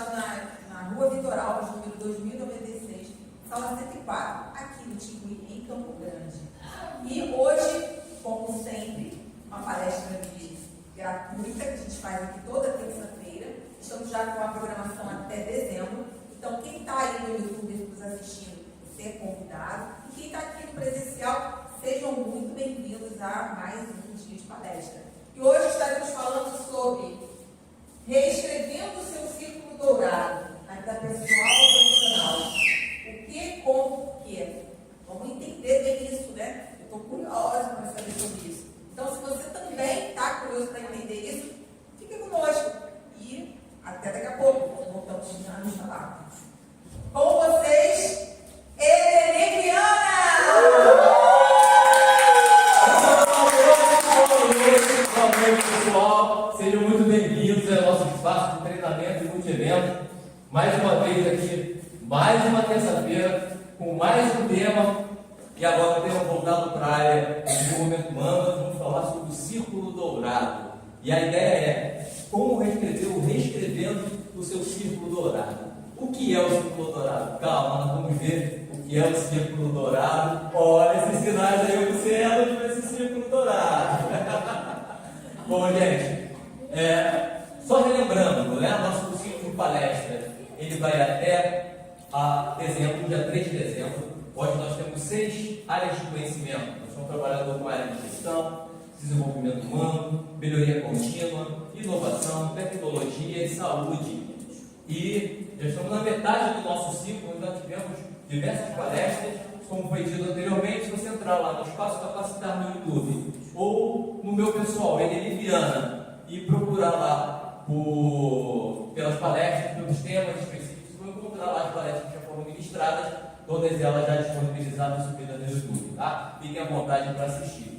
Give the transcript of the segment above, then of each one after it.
localizado na Rua Vitor Alves, número 2096, sala 104, aqui no Tigui, em Campo Grande. E hoje, como sempre, uma palestra gratuita que a gente faz aqui toda terça-feira. Estamos já com a programação até dezembro. Então, quem está aí no YouTube nos assistindo, você é convidado. E quem está aqui no presencial, sejam muito bem-vindos a mais um dia de palestra. E hoje estaremos falando sobre reescrevendo o seu círculo dourado, na vida pessoal e profissional. O que, como, por quê? Vamos entender bem isso, né? Eu estou curiosa para saber sobre isso. Então, se você também está curioso para entender isso, fique conosco. E até daqui a pouco, voltamos a nos falar. Com vocês, Helene Boa noite, pessoal. Sejam muito bem-vindos ao nosso espaço de treinamento e multi-evento. Mais uma vez aqui, mais uma terça-feira, com mais um tema. E agora temos voltado para a área de desenvolvimento humano. Vamos falar sobre o círculo dourado. E a ideia é como reescrevendo o seu círculo dourado. O que é o círculo dourado? Calma, nós vamos ver o que é o círculo dourado. Olha esses sinais aí, observa para esse círculo dourado. Bom, gente, só relembrando, né, nosso ciclo de palestra, ele vai até dezembro, dia 3 de dezembro. Hoje nós temos 6 áreas de conhecimento. Nós estamos trabalhando com a área de gestão, desenvolvimento humano, melhoria contínua, inovação, tecnologia e saúde. E já estamos na metade do nosso ciclo, onde nós tivemos diversas palestras, como foi dito anteriormente. Se você entrar lá no Espaço Capacitar no YouTube, ou no meu pessoal, Helene Viana, e procurar lá pelas palestras, pelos temas específicos, você vai encontrar lá as palestras que já foram ministradas, todas elas já disponibilizadas e subidas no YouTube, tá? Fiquem à vontade para assistir.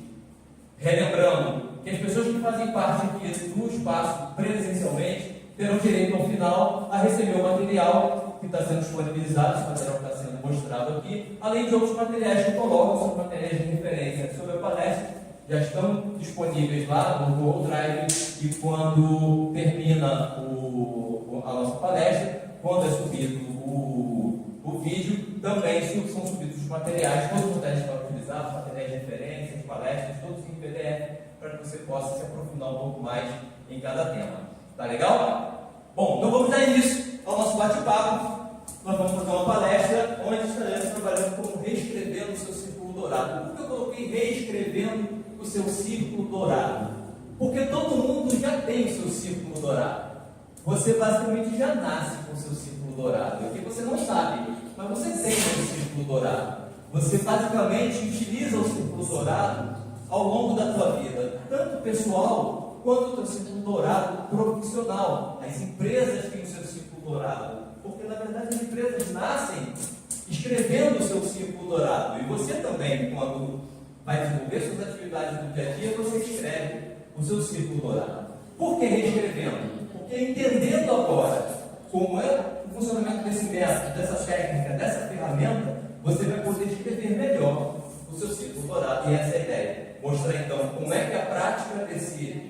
Relembrando que as pessoas que fazem parte aqui do espaço presencialmente terão direito ao final a receber o material que está sendo disponibilizado, esse material que está sendo mostrado aqui, além de outros materiais que colocam, são materiais de referência sobre a palestra, já estão disponíveis lá no Google Drive. E quando termina a nossa palestra, quando é subido o vídeo, também são subidos os materiais, todos os materiais que foram utilizados, materiais de referência, de palestras, todos em PDF, para que você possa se aprofundar um pouco mais em cada tema. Tá legal? Bom, então vamos dar início ao nosso bate-papo. Nós vamos fazer uma palestra onde estaremos trabalhando como reescrevendo o seu círculo dourado. Por que eu coloquei reescrevendo o seu círculo dourado? Porque todo mundo já tem o seu círculo dourado. Você basicamente já nasce com o seu círculo dourado. Aqui você não sabe, mas você tem o seu círculo dourado. Você basicamente utiliza o círculo dourado ao longo da sua vida, tanto pessoal quanto o seu círculo dourado profissional. As empresas têm o seu círculo dourado, porque na verdade as empresas nascem escrevendo o seu círculo dourado. E você também, quando vai desenvolver suas atividades no dia a dia, você escreve o seu círculo dourado. Por que reescrevendo? Porque entendendo agora como é o funcionamento desse método, dessa técnica, dessa ferramenta, você vai poder escrever melhor o seu círculo dourado. E essa é a ideia. Mostrar então como é que é a prática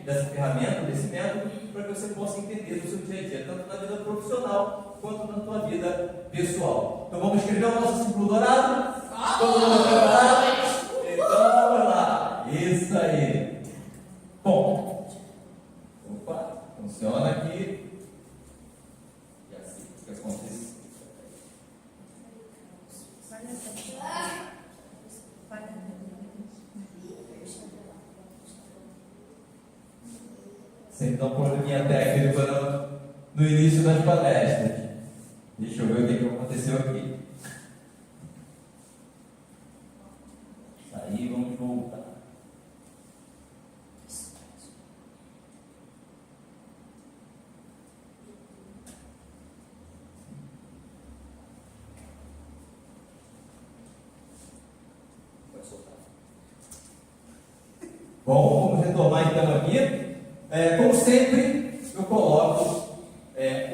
dessa ferramenta, desse método, para que você possa entender no seu dia a dia, tanto na vida profissional quanto na sua vida pessoal. Então vamos escrever o nosso círculo dourado? Todo mundo preparado? Então vamos lá. Isso aí. Bom. Opa, funciona aqui. E assim, o que acontece? Sempre dá um probleminha técnico no início das palestras. Deixa eu ver o que aconteceu aqui. Aí vamos voltar. Bom, vamos retomar então aqui. Como sempre, eu coloco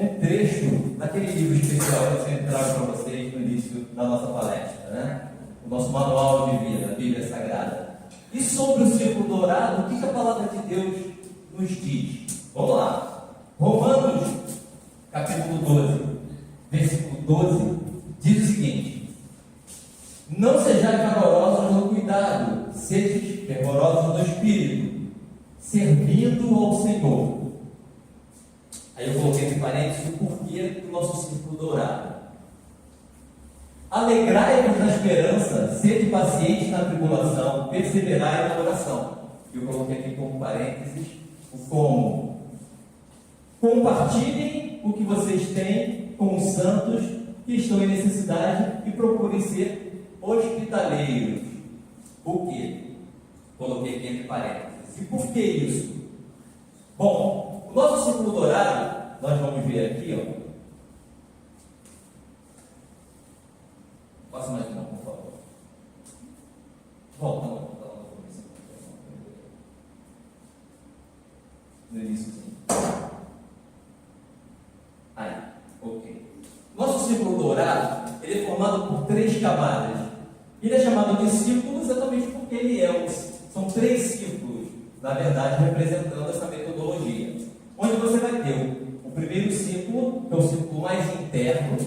um trecho daquele livro especial que eu sempre trago para vocês no início da nossa palestra, né? O nosso manual de vida, a Bíblia Sagrada. E sobre o círculo dourado, o que a palavra de Deus nos diz? Vamos lá. Romanos capítulo 12, versículo 12, diz o seguinte: não sejais valorosos no cuidado, sejam fervorosos no espírito, servindo ao Senhor. Aí eu coloquei entre parênteses o porquê do nosso círculo dourado. Alegrai-vos na esperança, sede pacientes na tribulação, perseverai na oração. Eu coloquei aqui como parênteses o como. Compartilhem o que vocês têm com os santos que estão em necessidade e procurem ser hospitaleiros. O quê? Coloquei aqui entre parênteses. E por que isso? Bom, o nosso círculo dourado, nós vamos ver aqui, ó. Passa mais uma, por favor. Volta no começo. No início, sim. Aí, ok. Nosso círculo dourado, ele é formado por 3 camadas. Ele é chamado de círculo exatamente porque ele são 3 círculos, na verdade, representando essa metodologia. Onde você vai ter o primeiro círculo, que é o círculo mais interno,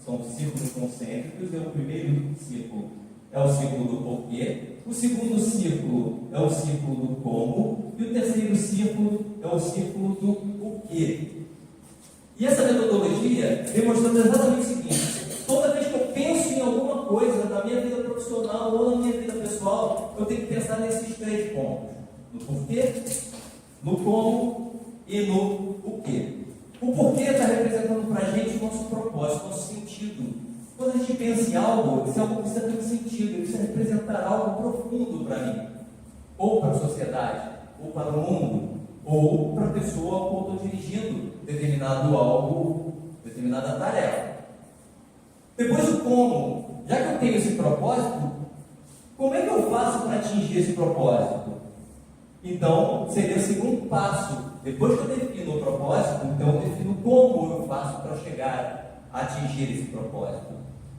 são círculos concêntricos, e o primeiro círculo é o círculo do porquê, o segundo círculo é o círculo do como, e o terceiro círculo é o círculo do o quê. E essa metodologia demonstrando exatamente o seguinte: toda vez que eu penso em alguma coisa na minha vida profissional ou na minha vida pessoal, eu tenho que pensar nesses 3 pontos: no porquê, no como e no o quê. O porquê está representando para a gente o nosso propósito, o nosso sentido. Quando a gente pensa em algo, esse algo precisa ter um sentido, ele precisa representar algo profundo para mim, ou para a sociedade, ou para o mundo, ou para a pessoa que eu estou dirigindo determinado algo, determinada tarefa. Depois o como. Já que eu tenho esse propósito, como é que eu faço para atingir esse propósito? Então, seria o segundo passo. Depois que eu defino o propósito, então eu defino como eu faço para chegar a atingir esse propósito.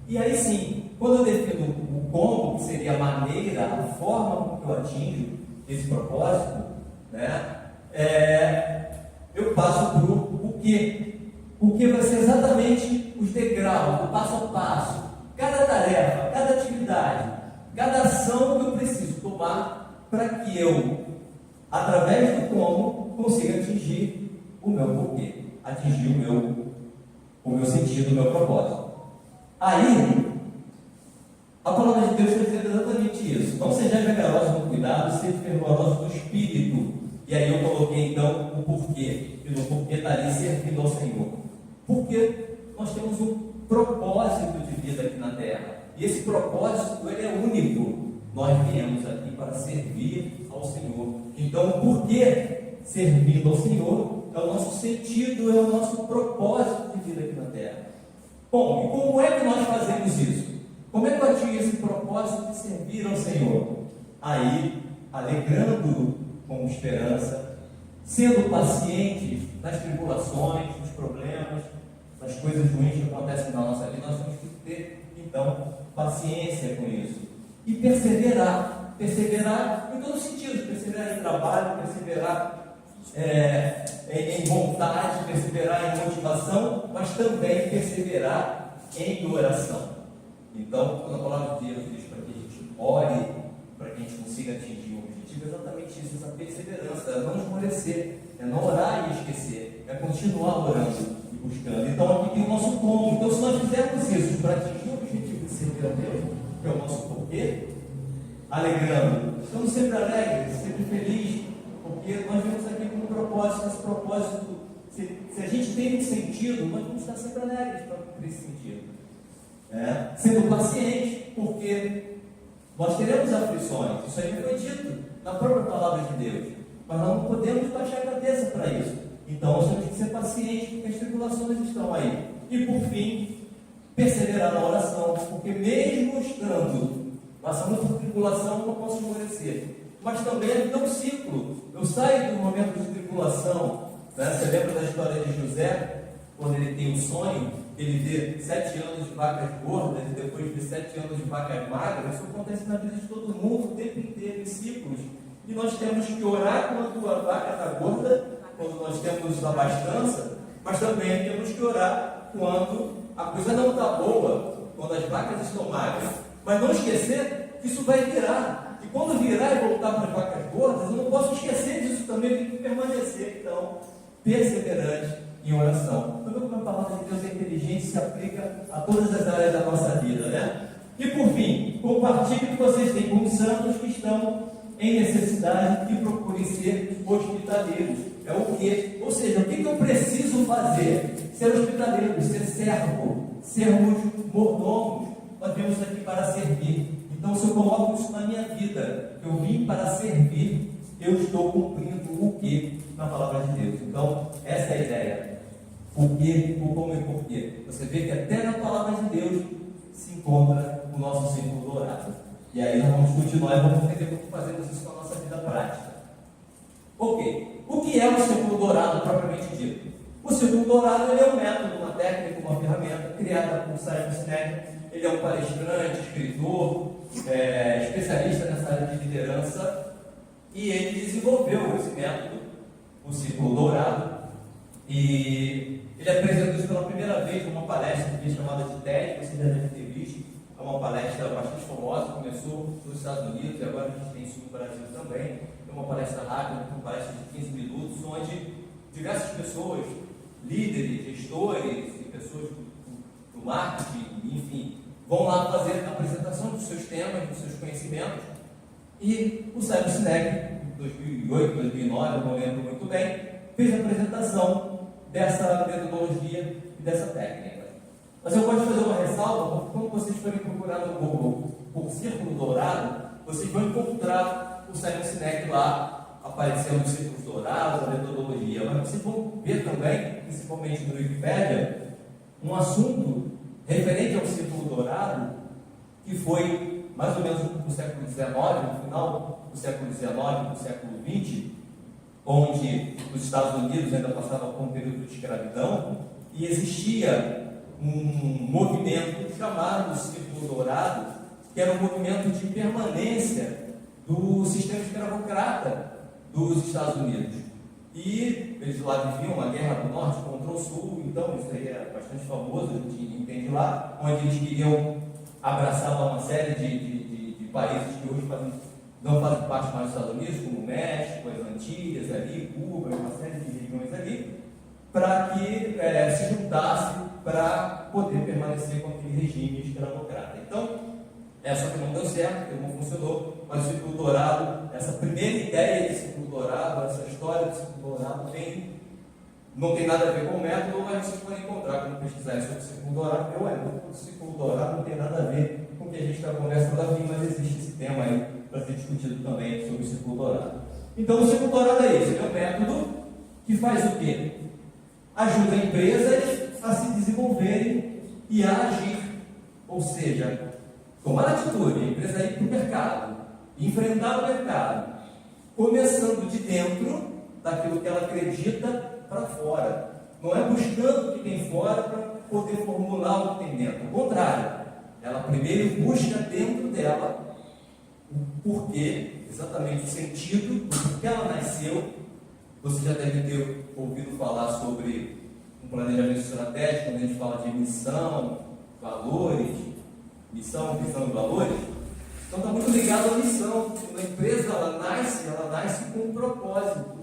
E aí sim, quando eu defino o como, que seria a maneira, a forma como eu atinjo esse propósito, eu passo para o quê. O que vai ser exatamente os degraus, o passo a passo, cada tarefa, cada atividade, cada ação que eu preciso tomar para que eu, através do como, consiga atingir o meu porquê, atingir o meu sentido, o meu propósito. Aí, a palavra de Deus está dizendo exatamente isso: não sejais vagarosos no cuidado, sejam fervorosos no espírito. E aí eu coloquei então o porquê, e no porquê está ali servindo ao Senhor. Porque nós temos um propósito de vida aqui na terra, e esse propósito ele é único. Nós viemos aqui para servir ao Senhor. Então, por que servindo ao Senhor é o nosso sentido, é o nosso propósito de vida aqui na terra. Bom, e como é que nós fazemos isso? Como é que eu atingo esse propósito de servir ao Senhor? Aí, alegrando com esperança, sendo paciente nas tribulações, nos problemas, nas coisas ruins que acontecem na nossa vida, nós temos que ter, então, paciência com isso. E perseverar em todos os sentidos, perseverar em trabalho, perseverar em vontade, perseverar em motivação, mas também perseverar em oração. Então, quando a palavra de Deus diz para que a gente ore, para que a gente consiga atingir o objetivo, é exatamente isso, essa perseverança, é não esmorecer, é não orar e esquecer, é continuar orando e buscando. Então, aqui tem o nosso como. Então, se nós fizermos isso para atingir o objetivo de servir a Deus, que é o nosso porquê, alegrando, estamos sempre alegres, sempre felizes, porque nós vemos aqui com um propósito. Esse propósito, se a gente tem um sentido, nós vamos estar sempre alegres para cumprir esse sentido. Sendo paciente, porque nós teremos aflições, isso aí foi dito na própria palavra de Deus, mas nós não podemos baixar a cabeça para isso. Então nós temos que ser pacientes, porque as tribulações estão aí. E por fim, perseverar na oração, porque mesmo estando passando por tribulação, eu não posso esmorecer. Mas também é um ciclo. Eu saio do momento de tribulação. Você lembra da história de José, quando ele tem um sonho, ele vê 7 anos de vacas gordas e depois vê 7 anos de vacas magras. Isso acontece na vida de todo mundo o tempo inteiro, em ciclos. E nós temos que orar quando a vaca está gorda, quando nós temos abastança, mas também temos que orar quando a coisa não está boa, quando as vacas estão magras. Mas não esquecer que isso vai virar. E quando virar e voltar para as vacas gordas, eu não posso esquecer disso também, eu tenho que permanecer, então, perseverante em oração. Então, como a palavra de Deus é inteligente, se aplica a todas as áreas da nossa vida, né? E por fim, compartilhe o que vocês têm com os santos que estão em necessidade e procurem ser hospitaleiros. É o quê? Ou seja, o que eu preciso fazer? Ser hospitaleiro, ser servo, sermos mordomos. Nós viemos aqui para servir. Então, se eu coloco isso na minha vida, eu vim para servir, eu estou cumprindo o que na palavra de Deus. Então, essa é a ideia. O que, o como e por quê. Você vê que até na palavra de Deus se encontra o nosso círculo dourado. E aí nós vamos continuar e vamos entender como fazemos isso com a nossa vida prática. Ok. O que é o círculo dourado propriamente dito? O círculo dourado ele é um método, uma técnica, uma ferramenta criada por Simon Sinek. Ele é um palestrante, escritor, especialista nessa área de liderança, e ele desenvolveu esse método, o círculo dourado, e ele apresentou isso pela primeira vez numa palestra que é chamada de TED, você já deve ter visto. É uma palestra bastante famosa, começou nos Estados Unidos e agora a gente tem isso no Brasil também. É uma palestra rápida, uma palestra de 15 minutos, onde diversas pessoas, líderes, gestores e pessoas do marketing, enfim, vão lá fazer a apresentação dos seus temas, dos seus conhecimentos. E o Simon Sinek, em 2008, 2009, eu não lembro muito bem, fez a apresentação dessa metodologia e dessa técnica. Mas eu posso fazer uma ressalva, porque quando vocês forem procurar no Google por círculo dourado, vocês vão encontrar o Simon Sinek lá, aparecendo os círculos dourados, a metodologia. Mas vocês vão ver também, principalmente no Wikipedia, um assunto referente ao círculo dourado, que foi mais ou menos no século XIX, no final do século XIX, no século XX, onde os Estados Unidos ainda passavam por um período de escravidão, e existia um movimento chamado Círculo Dourado, que era um movimento de permanência do sistema escravocrata dos Estados Unidos. E eles lá viviam uma guerra do norte contra o sul, então isso aí é bastante famoso, a gente entende lá, onde eles queriam abraçar uma série de países que hoje não fazem parte mais dos Estados Unidos, como o México, as Antilhas ali, Cuba, uma série de regiões ali, para que se juntasse para poder permanecer com aquele regime escravocrata. Então, essa que não deu certo, que não funcionou, mas o Círculo Dourado, essa primeira ideia de Círculo Dourado, essa história do Círculo Dourado, não tem nada a ver com o método, mas vocês podem encontrar quando pesquisarem sobre o Círculo Dourado. O Círculo Dourado não tem nada a ver com o que a gente está conversando aqui, mas existe esse tema aí para ser discutido também sobre o Círculo Dourado. Então, o Círculo Dourado é isso, é um método que faz o quê? Ajuda empresas a se desenvolverem e a agir, ou seja, tomar atitude, a empresa ir para o mercado, enfrentar o mercado, começando de dentro daquilo que ela acredita para fora. Não é buscando o que tem fora para poder formular o que tem dentro. Ao contrário, ela primeiro busca dentro dela o porquê, exatamente o sentido, do porquê ela nasceu. Você já deve ter ouvido falar sobre um planejamento estratégico, quando a gente fala de missão, valores, missão, visão e valores. Então está muito ligado à missão. Uma empresa ela nasce com um propósito.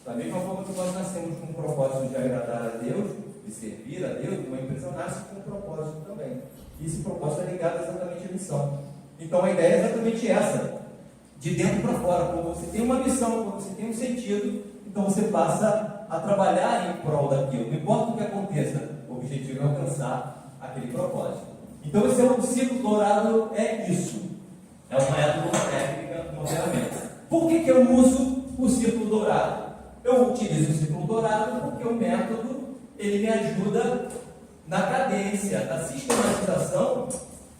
Da mesma forma que nós nascemos com um propósito de agradar a Deus, de servir a Deus, uma empresa nasce com um propósito também. E esse propósito é ligado exatamente à missão. Então a ideia é exatamente essa, de dentro para fora. Quando você tem uma missão, quando você tem um sentido, então você passa a trabalhar em prol daquilo. Não importa o que aconteça, o objetivo é alcançar aquele propósito. Então esse é o círculo dourado, é isso. É um método, uma técnica, uma ferramenta. Por que eu uso o círculo dourado? Eu utilizo o círculo dourado porque o método ele me ajuda na cadência, na sistematização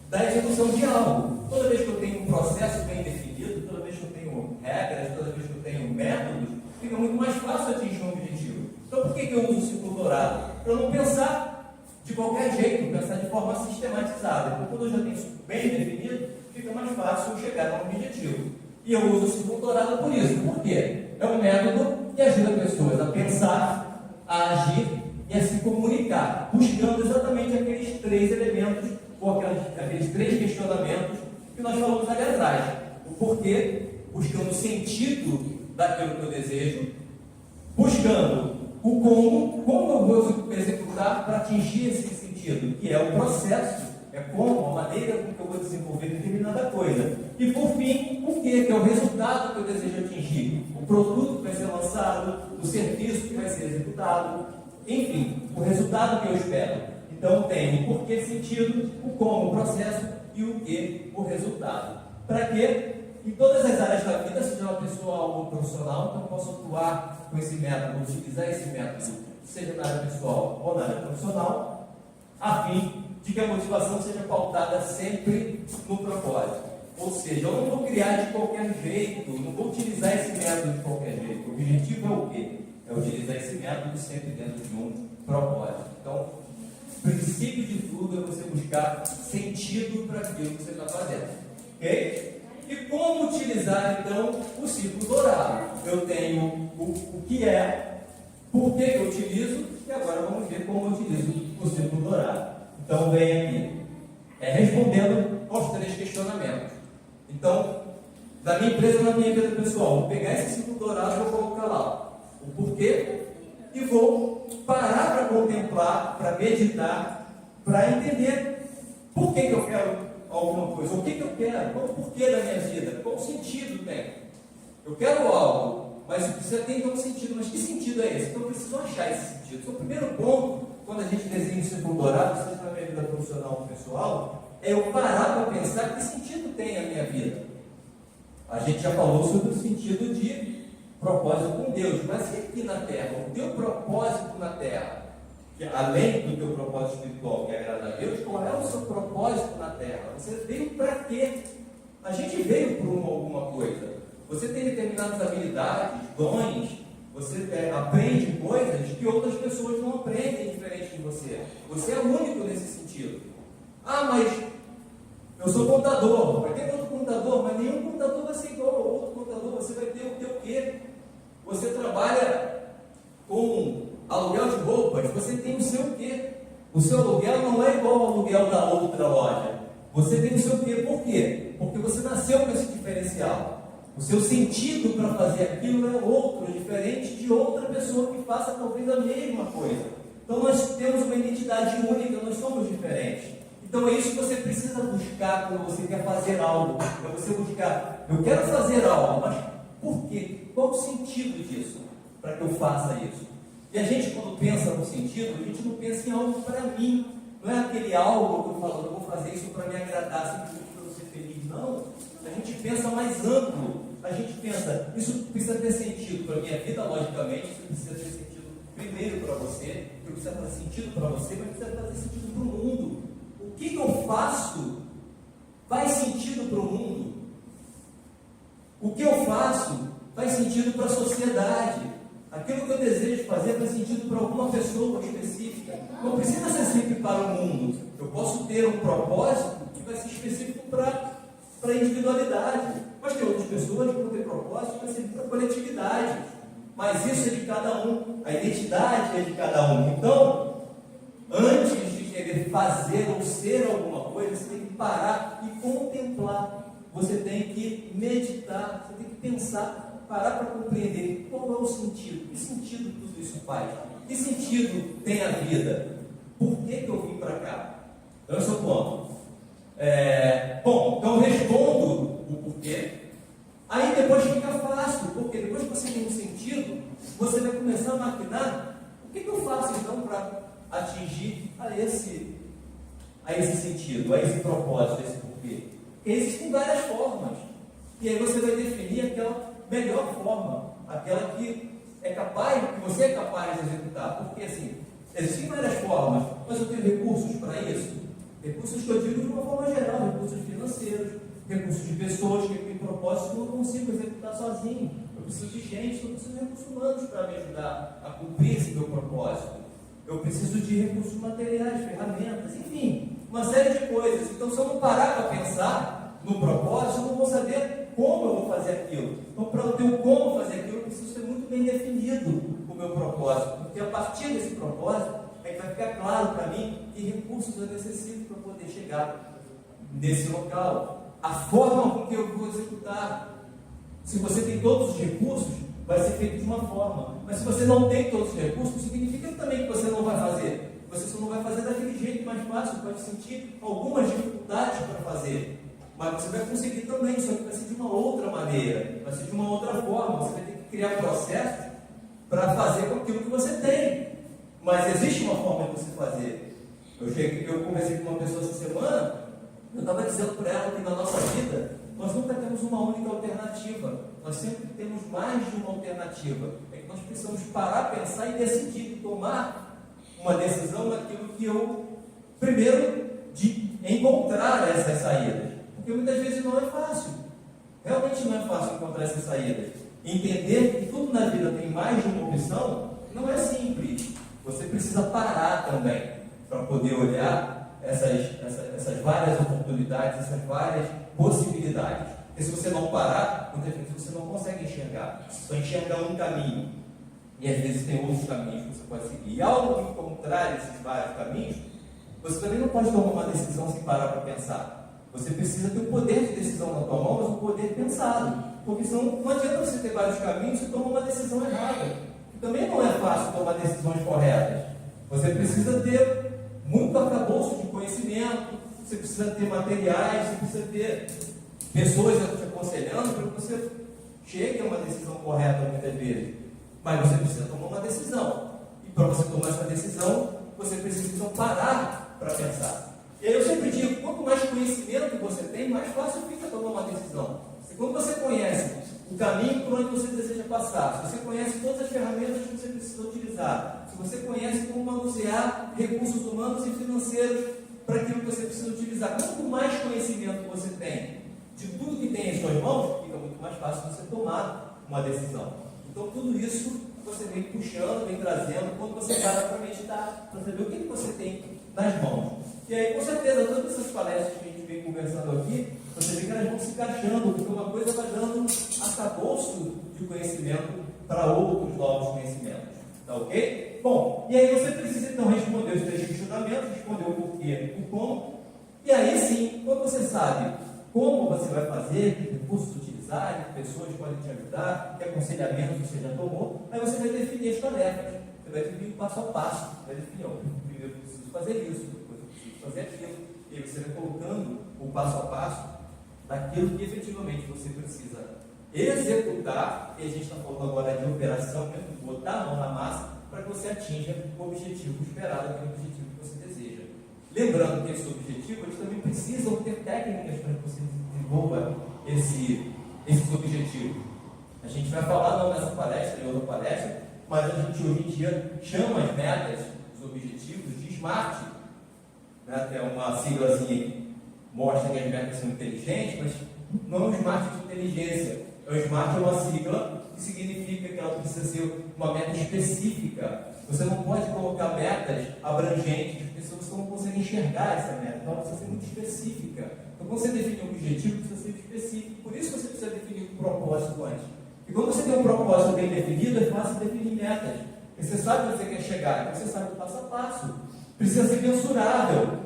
da execução de algo. Toda vez que eu tenho um processo bem definido, toda vez que eu tenho regras, toda vez que eu tenho métodos, fica muito mais fácil atingir um objetivo. Então por que eu uso o círculo dourado? Para eu não pensar de qualquer jeito, pensar de forma sistematizada. Então quando eu já tenho isso bem definido, fica mais fácil eu chegar a um objetivo. E eu uso o círculo dourado por isso. Por quê? É um método que ajuda pessoas a pensar, a agir e a se comunicar, buscando exatamente aqueles três elementos, ou aqueles três questionamentos que nós falamos ali atrás. O porquê, buscando o sentido daquilo que eu desejo, buscando o como eu vou executar para atingir esse sentido, que é o processo, é como, a maneira com que eu vou desenvolver determinada coisa. E por fim, o que é o resultado que eu desejo atingir, o produto que vai ser lançado, o serviço que vai ser executado, enfim, o resultado que eu espero. Então tem o porquê, sentido, o como, o processo e o que, o resultado. Para quê? Em todas as áreas da vida, seja uma pessoal ou profissional, então eu posso atuar com esse método, utilizar esse método, seja na área pessoal ou na área profissional, a fim de que a motivação seja pautada sempre no propósito. Ou seja, eu não vou criar de qualquer jeito, não vou utilizar esse método de qualquer jeito. O objetivo é o quê? É utilizar esse método sempre dentro de um propósito. Então, o princípio de tudo é você buscar sentido para aquilo que você está fazendo. Ok? E como utilizar, então, o círculo dourado? Eu tenho o que é, por que eu utilizo, e agora vamos ver como eu utilizo o círculo dourado. Então, vem aqui, respondendo aos três questionamentos. Então, da minha empresa, na minha vida pessoal, vou pegar esse círculo dourado e vou colocar lá o porquê e vou parar para contemplar, para meditar, para entender por que eu quero alguma coisa, o que eu quero, qual o porquê da minha vida, qual o sentido tem. Eu quero algo, mas precisa ter um sentido. Mas que sentido é esse? Então eu preciso achar esse sentido. Então, o primeiro ponto, quando a gente desenha o círculo dourado, seja na minha vida profissional ou pessoal, é eu parar para pensar que sentido tem a minha vida. A gente já falou sobre o sentido de propósito com Deus, mas e aqui na Terra? O teu propósito na Terra, que além do teu propósito espiritual, que é agradar a Deus, qual é o seu propósito na Terra? Você veio para quê? A gente veio por alguma coisa. Você tem determinadas habilidades, dons, você aprende coisas que outras pessoas não aprendem diferente de você. Você é único nesse sentido. Ah, mas eu sou contador. Vai ter outro contador, mas nenhum contador vai ser igual ao outro contador. Você vai ter o teu quê? Você trabalha com aluguel de roupas, você tem o seu quê? O seu aluguel não é igual ao aluguel da outra loja. Você tem o seu quê? Por quê? Porque você nasceu com esse diferencial. O seu sentido para fazer aquilo é outro, diferente de outra pessoa que faça talvez a mesma coisa. Então nós temos uma identidade única, nós somos diferentes. Então é isso que você precisa buscar quando você quer fazer algo. É você buscar, eu quero fazer algo, mas por quê? Qual o sentido disso? Para que eu faça isso? E a gente, quando pensa no sentido, a gente não pensa em algo para mim. Não é aquele algo que eu falo, eu vou fazer isso para me agradar, simplesmente para eu ser feliz. Não. A gente pensa mais amplo. A gente pensa, isso precisa ter sentido para a minha vida, logicamente, isso precisa ter sentido primeiro para você, que precisa fazer sentido para você, mas precisa fazer sentido para o mundo. O que eu faço faz sentido para o mundo. O que eu faço faz sentido para a sociedade. Aquilo que eu desejo fazer faz sentido para alguma pessoa específica. Não precisa ser sempre para o mundo. Eu posso ter um propósito que vai ser específico para a individualidade. Mas tem outras pessoas que vão ter propósito que vai ser para a coletividade. Mas isso é de cada um. A identidade é de cada um. Então, antes de querer fazer ou ser alguma coisa, você tem que parar e contemplar. Você tem que meditar, você tem que pensar, parar para compreender qual é o sentido. Que sentido tudo isso faz? Que sentido tem a vida? Por que eu vim para cá? Então esse é o ponto. Bom, então eu respondo o porquê. Aí depois fica fácil, porque depois que você tem um sentido, você vai começar a maquinar. O que eu faço então para atingir a esse sentido, a esse propósito, a esse porquê? Porque existem várias formas. E aí você vai definir aquela melhor forma, aquela que você é capaz de executar. Porque assim, existem várias formas, mas eu tenho recursos para isso. Recursos que eu digo de uma forma geral, recursos financeiros, recursos de pessoas que têm propósitos que eu não consigo executar sozinho. Eu preciso de gente, eu preciso de recursos humanos para me ajudar a cumprir esse meu propósito. Eu preciso de recursos materiais, ferramentas, enfim, uma série de coisas. Então, se eu não parar para pensar no propósito, eu não vou saber como eu vou fazer aquilo. Então, para eu ter o como fazer aquilo, eu preciso ser muito bem definido o meu propósito, porque a partir desse propósito é que vai ficar claro para mim que recursos eu necessito para poder chegar nesse local. A forma com que eu vou executar. Se você tem todos os recursos, vai ser feito de uma forma. Mas se você não tem todos os recursos, significa também que você não vai fazer. Você só não vai fazer daquele jeito mais fácil, pode sentir algumas dificuldades para fazer. Mas você vai conseguir também, só que vai ser de uma outra maneira, vai ser de uma outra forma. Você vai ter que criar processos para fazer com aquilo que você tem. Mas existe uma forma de você fazer. Eu conversei com uma pessoa essa semana, eu estava dizendo para ela que na nossa vida, nós nunca temos uma única alternativa. Nós sempre temos mais de uma alternativa. É que nós precisamos parar, pensar e decidir, tomar uma decisão naquilo que eu, primeiro, de encontrar essas saídas. Porque muitas vezes não é fácil. Realmente não é fácil encontrar essas saídas. Entender que tudo na vida tem mais de uma opção não é simples. Você precisa parar também para poder olhar essas várias oportunidades, essas várias possibilidades. Porque se você não parar, muitas vezes você não consegue enxergar. Você só enxerga um caminho. E às vezes tem outros caminhos que você pode seguir. E ao encontrar esses vários caminhos, você também não pode tomar uma decisão sem parar para pensar. Você precisa ter o poder de decisão na tua mão, mas um poder pensado. Porque senão não adianta você ter vários caminhos e tomar uma decisão errada. E também não é fácil tomar decisões corretas. Você precisa ter muito arcabouço de conhecimento, você precisa ter materiais, você precisa ter pessoas te aconselhando para que você chegue a uma decisão correta muitas vezes. Mas você precisa tomar uma decisão. E para você tomar essa decisão, você precisa então parar para pensar. E aí eu sempre digo, quanto mais conhecimento você tem, mais fácil fica tomar uma decisão. E quando você conhece o caminho por onde você deseja passar, se você conhece todas as ferramentas que você precisa utilizar, se você conhece como manusear recursos humanos e financeiros para aquilo que você precisa utilizar, quanto mais conhecimento você tem de tudo que tem em suas mãos, fica muito mais fácil você tomar uma decisão. Então tudo isso você vem puxando, vem trazendo, quando você para para meditar, para saber o que você tem nas mãos. E aí, com certeza, todas essas palestras que a gente vem conversando aqui, você vê que elas vão se encaixando, porque uma coisa vai dando arcabouço de conhecimento para outros novos conhecimentos. Tá ok? Bom, e aí você precisa então responder os três questionamentos, responder o porquê, o como, e aí sim, quando você sabe como você vai fazer, que recursos utilizar, que pessoas podem te ajudar, que aconselhamento você já tomou, aí você vai definir as tarefas, você vai definir o passo a passo, vai definir, primeiro eu preciso fazer isso, depois eu preciso fazer aquilo, e aí você vai colocando o passo a passo daquilo que efetivamente você precisa executar, e a gente está falando agora de operação, né? Botar a mão na massa para que você atinja o objetivo esperado, aquele objetivo que você deseja. Lembrando que esse objetivo, eles também precisam ter técnicas para que você desenvolva esses objetivos. A gente vai falar não nessa palestra, em outra palestra, mas a gente hoje em dia chama as metas, os objetivos de SMART, né? Que é uma siglazinha que mostra que as metas são inteligentes, mas não é um SMART de inteligência. O SMART é uma sigla que significa que ela precisa ser uma meta específica. Você não pode colocar metas abrangentes, porque você não consegue enxergar essa meta. Então, ela precisa ser muito específica. Então, quando você define um objetivo, precisa ser específico. Por isso, você precisa definir um propósito antes. E quando você tem um propósito bem definido, é fácil definir metas. Porque você sabe onde você quer chegar, então você sabe o passo a passo. Precisa ser mensurável.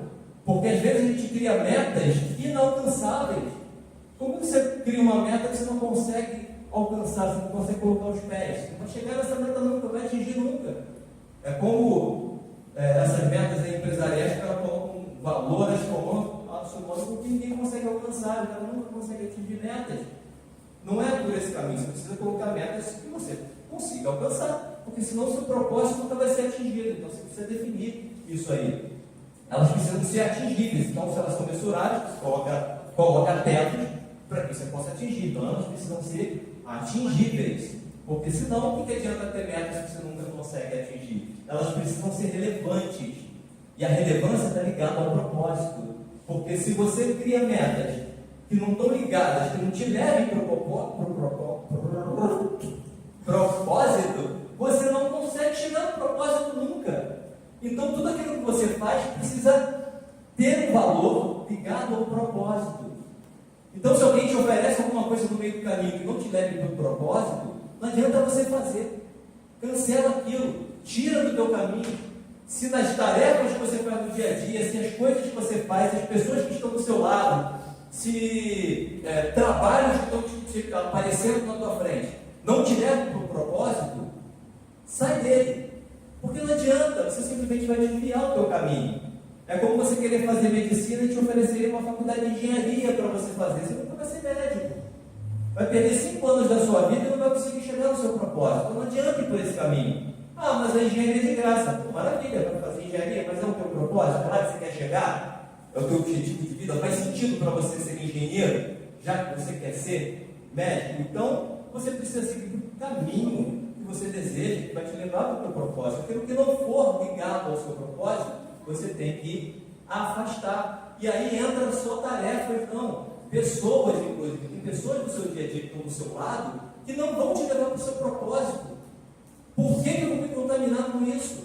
Porque às vezes a gente cria metas inalcançáveis. Como você cria uma meta que você não consegue alcançar, você não consegue colocar os pés? Você não vai chegar nessa meta nunca, vai atingir nunca. É como essas metas empresariais que elas colocam um valor astronômico que ninguém consegue alcançar, o cara nunca consegue atingir metas. Não é por esse caminho, você precisa colocar metas que você consiga alcançar, porque senão o seu propósito nunca vai ser atingido. Então você precisa definir isso aí. Elas precisam ser atingíveis, então se elas são mensuráveis, coloca tetos para que você possa atingir. Então elas precisam ser atingíveis, porque senão o que adianta ter metas que você nunca consegue atingir? Elas precisam ser relevantes, e a relevância está ligada ao propósito, porque se você cria metas que não estão ligadas, que não te levem para o propósito, você não consegue chegar no propósito nunca. Então tudo aquilo que você faz precisa ter um valor ligado ao propósito. Então, se alguém te oferece alguma coisa no meio do caminho que não te leve para o propósito, não adianta você fazer. Cancela aquilo, tira do teu caminho. se nas tarefas que você faz no dia a dia, se as coisas que você faz, as pessoas que estão do seu lado, se trabalhos que estão aparecendo na tua frente, não te levam para o propósito, sai dele. Porque não adianta, você simplesmente vai desviar o teu caminho. É como você querer fazer medicina e te oferecer uma faculdade de engenharia para você fazer. Você nunca vai ser médico. Vai perder 5 anos da sua vida e não vai conseguir chegar no seu propósito. Então não adianta ir por esse caminho. Ah, mas a engenharia é de graça. Pô, maravilha, para fazer engenharia, mas é o teu propósito? É lá que você quer chegar? É o teu objetivo de vida? Faz sentido para você ser engenheiro, já que você quer ser médico? Então, você precisa seguir o caminho que você deseja, que vai te levar para o teu propósito. Aquilo que não for ligado ao seu propósito, você tem que afastar. E aí entra a sua tarefa, então. Pessoas, inclusive, tem pessoas do seu dia a dia que estão do seu lado, que não vão te levar para o seu propósito. Por que eu vou me contaminar com isso?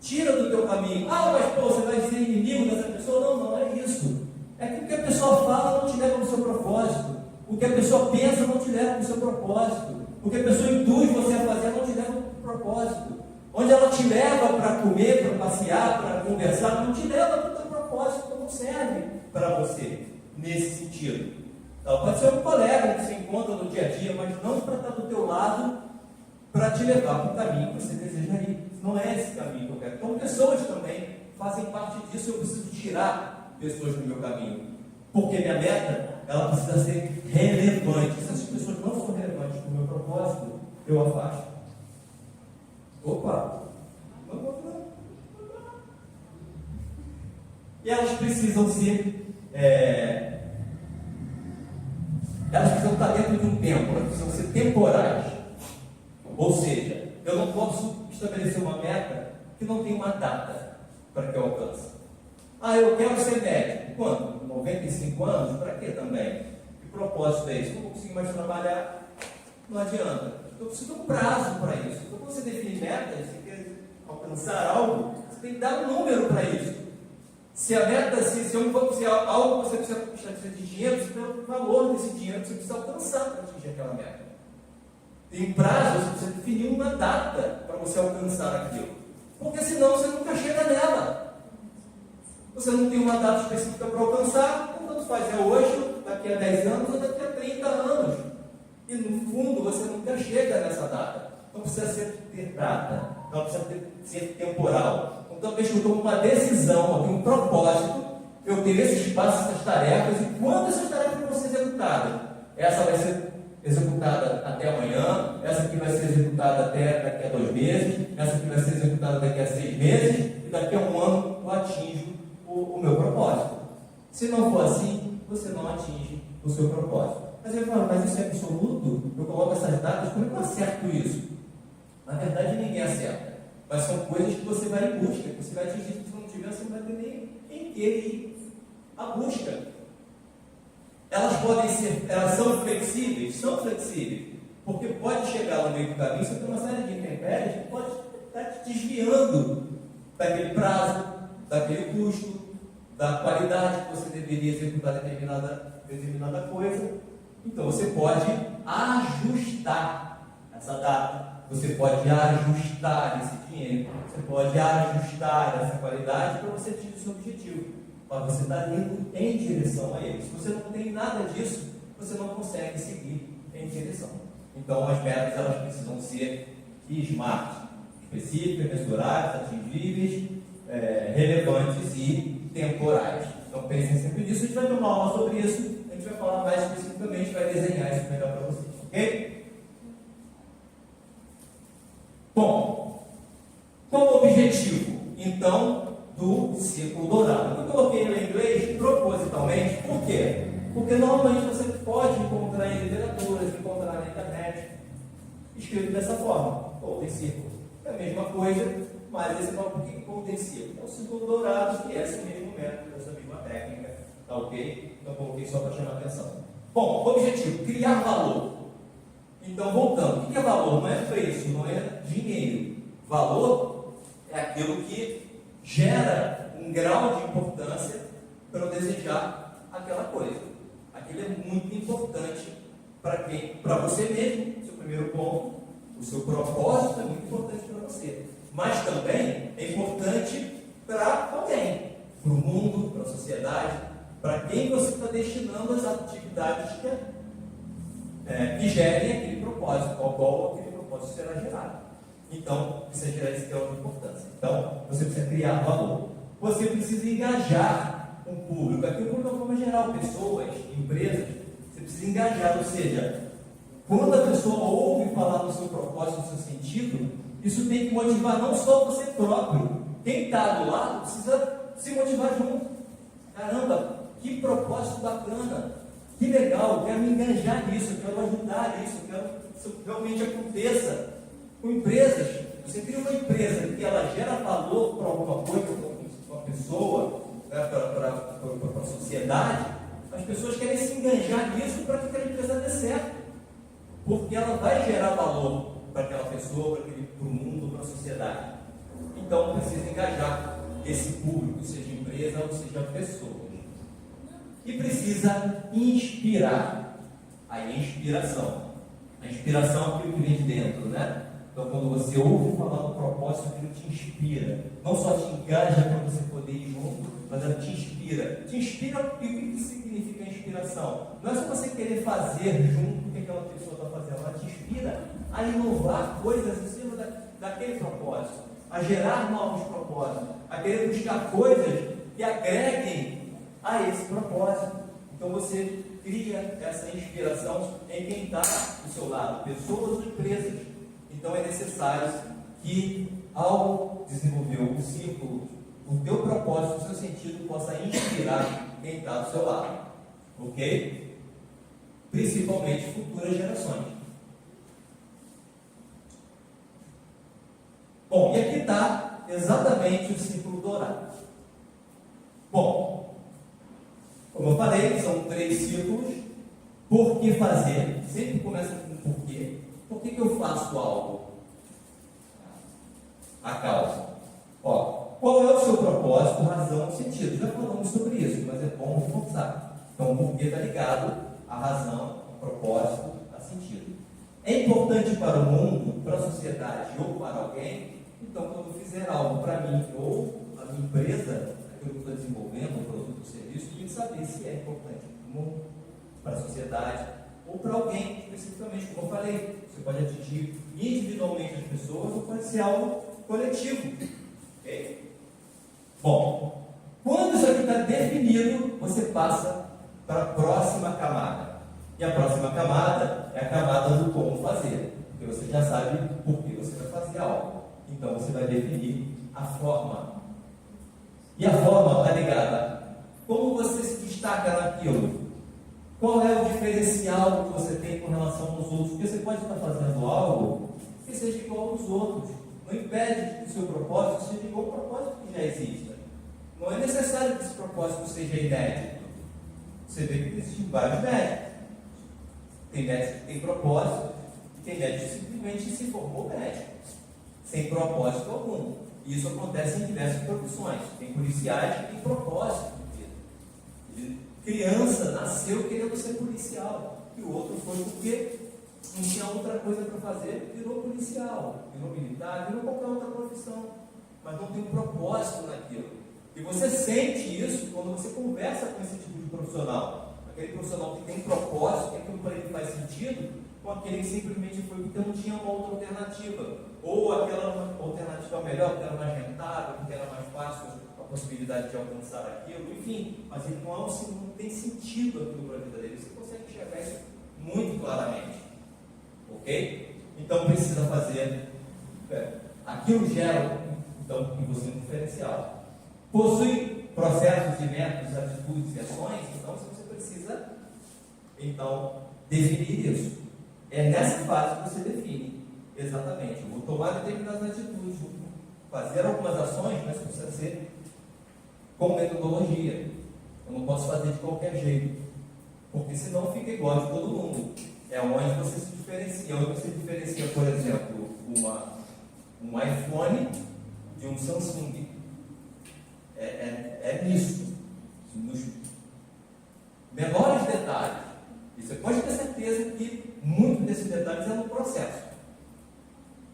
Tira do teu caminho. Ah, mas pô, você vai ser inimigo dessa pessoa? Não, não é isso. É que o que a pessoa fala não te leva para o seu propósito. O que a pessoa pensa não te leva para o seu propósito. O que a pessoa induz você a fazer não te leva para o propósito. Onde ela te leva para comer, para passear, para conversar, não te leva para o teu propósito, não serve para você nesse sentido. Então, pode ser um colega que você encontra no dia a dia, mas não para estar do teu lado para te levar para o caminho que você deseja ir. Não é esse caminho que eu quero. Então, pessoas também fazem parte disso. Eu preciso tirar pessoas do meu caminho, porque minha meta, ela precisa ser relevante. Se essas pessoas não são relevantes para o meu propósito, eu afasto. Opa! E elas precisam ser elas precisam estar dentro de um tempo, elas precisam ser temporais. Ou seja, eu não posso estabelecer uma meta que não tem uma data para que eu alcance. Ah, eu quero ser médico. Quando? 95 anos? Para quê também? Que propósito é esse? Eu não vou conseguir mais trabalhar. Não adianta. Eu preciso de um prazo para isso. Então, quando você define metas, você quer alcançar algo, você tem que dar um número para isso. Se a meta, se algo que você precisa de dinheiro, você tem o valor desse dinheiro que você precisa alcançar para atingir aquela meta. Tem prazo, você precisa definir uma data para você alcançar aquilo. Porque senão você nunca chega nela. Você não tem uma data específica para alcançar, então tanto faz, é hoje, daqui a 10 anos ou daqui a 30 anos. E no fundo você nunca chega nessa data. Não precisa ter data, não precisa ser temporal. Então, vez que eu tomo uma decisão, eu tenho um propósito, eu tenho esse espaço, essas tarefas, e quando essas tarefas vão ser executadas? Essa vai ser executada até amanhã, essa aqui vai ser executada até daqui a 2 meses, essa aqui vai ser executada daqui a 6 meses, e daqui a 1 ano eu atinjo o meu propósito. Se não for assim, você não atinge o seu propósito. Mas ele fala, mas isso é absoluto? Eu coloco essas datas, como é que eu acerto isso? Na verdade, ninguém acerta. Mas são coisas que você vai em busca, que você vai atingir. Se não tiver, você não vai ter nem quem queira ir à busca. Elas são flexíveis? São flexíveis. Porque pode chegar no meio do caminho, você tem uma série de intempéries que pode estar te desviando daquele prazo, daquele custo, da qualidade que você deveria executar determinada coisa. Então você pode ajustar essa data. Você pode ajustar esse dinheiro, você pode ajustar essa qualidade para você atingir o seu objetivo, para você estar indo em direção a ele. Se você não tem nada disso, você não consegue seguir em direção. Então as metas, elas precisam ser smart, específicas, mensuráveis, atingíveis, relevantes e temporais. Então pensem sempre nisso. A gente vai ter uma aula sobre isso, a gente vai falar mais especificamente, vai desenhar isso melhor para vocês, ok? Bom, qual o objetivo, então, do círculo dourado? Eu coloquei ele em inglês propositalmente, por quê? Porque normalmente você pode encontrar em literaturas, encontrar na internet, escrito dessa forma, golden círculo. É a mesma coisa, mas esse fala por que golden círculo? É o círculo dourado, que é esse mesmo método, essa mesma técnica, tá ok? Então coloquei só para chamar a atenção. Bom, objetivo, criar valor. Então, voltando, o que é valor? Não é preço, não é dinheiro. Valor é aquilo que gera um grau de importância para eu desejar aquela coisa. Aquilo é muito importante para quem? Para você mesmo, seu primeiro ponto. O seu propósito é muito importante para você. mas também é importante para alguém, para o mundo, para a sociedade, para quem você está destinando as atividades que gerem aquele propósito, ao qual aquele propósito será gerado. Então, precisa gerar esse tema de importância. Então, você precisa criar valor. Você precisa engajar um público. Aqui o público de uma forma geral, pessoas, empresas. Você precisa engajar, ou seja, quando a pessoa ouve falar do seu propósito, do seu sentido, isso tem que motivar não só você próprio. Quem está do lado precisa se motivar junto. Caramba, que propósito bacana, que legal, eu quero me engajar nisso, eu quero ajudar nisso, eu quero que isso realmente aconteça. Com empresas, você cria uma empresa que ela gera valor para alguma coisa, para uma pessoa, né, para a sociedade, as pessoas querem se engajar nisso para que aquela empresa dê certo, porque ela vai gerar valor para aquela pessoa, para o mundo, para a sociedade. Então precisa engajar esse público, seja empresa ou seja pessoa. E precisa inspirar. Aí inspiração. A inspiração é aquilo que vem de dentro, né? Então quando você ouve falar do propósito, aquilo te inspira. Não só te engaja para você poder ir junto, mas ela te inspira. Te inspira, e o que significa inspiração? Não é só você querer fazer junto o que aquela pessoa está fazendo, ela te inspira a inovar coisas em cima daquele propósito, a gerar novos propósitos, a querer buscar coisas que agreguem a esse propósito. Então você cria essa inspiração em quem está do seu lado, pessoas ou empresas. Então é necessário que, ao desenvolver o círculo, o teu propósito, o seu sentido possa inspirar quem está do seu lado, ok? Principalmente futuras gerações. Bom, e aqui está exatamente o círculo dourado. Bom, como eu falei, são 3 círculos. Por que fazer? Sempre começa com porquê. Por que eu faço algo? A causa. Qual é o seu propósito, razão, sentido? Já falamos sobre isso, mas é bom reforçar. Então, o porquê está ligado à razão, ao propósito, a sentido. É importante para o mundo, para a sociedade ou para alguém. Então, quando eu fizer algo para mim ou a minha empresa, aquilo que eu estou desenvolvendo, um produto ou serviço, tem que saber se é importante para o mundo, para a sociedade ou para alguém especificamente. Como eu falei, você pode atingir individualmente as pessoas ou pode ser algo coletivo. Okay? Bom, quando isso aqui está definido, você passa para a próxima camada. E a próxima camada é a camada do como fazer, porque você já sabe por que você vai fazer algo. Então você vai definir a forma. E a forma está ligada a como você se destaca naquilo. Qual é o diferencial que você tem com relação aos outros? Porque você pode estar fazendo algo que seja igual aos outros. Não impede que o seu propósito seja igual ao propósito que já exista. Não é necessário que esse propósito seja inédito. Você vê que existem vários médicos. Tem médicos que têm propósito, e tem médicos que simplesmente se formou médico, sem propósito algum. E isso acontece em diversas profissões. Tem policiais que têm propósito de vida. Criança nasceu querendo ser policial, e o outro foi porque não tinha outra coisa para fazer, virou policial, virou militar, virou qualquer outra profissão, mas não tem um propósito naquilo. E você sente isso quando você conversa com esse tipo de profissional, aquele profissional que tem um propósito, que aquilo para ele faz sentido, com aquele que simplesmente foi porque não tinha uma outra alternativa, ou aquela alternativa melhor, porque era mais rentável, porque era mais fácil a possibilidade de alcançar aquilo, enfim, mas ele não tem sentido aquilo para a vida dele. Você consegue enxergar isso muito claramente, ok? Então precisa fazer aquilo gera então em você um diferencial. Possui processos e métodos, atitudes e ações, então você precisa então definir isso. É nessa fase que você define exatamente. Eu vou tomar determinadas atitudes, vou fazer algumas ações, mas precisa ser com metodologia. Eu não posso fazer de qualquer jeito, porque senão fica igual de todo mundo. É onde você se diferencia. Onde você diferencia, por exemplo, um iPhone de um Samsung. É nisso. Nos menores detalhes. E você pode ter certeza que muito desses detalhes é no processo.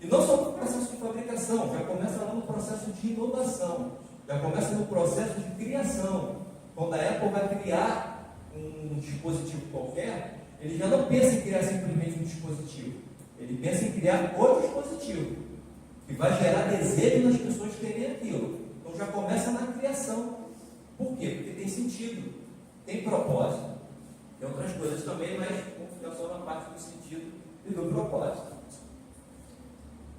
E não só no processo de fabricação, já começa processo de inovação, já começa no processo de criação. Quando a Apple vai criar um dispositivo qualquer, ele já não pensa em criar simplesmente um dispositivo, ele pensa em criar outro dispositivo, que vai gerar desejo nas pessoas terem aquilo. Então já começa na criação. Por quê? Porque tem sentido, tem propósito. Tem outras coisas também, mas vamos ficar só na parte do sentido e do propósito.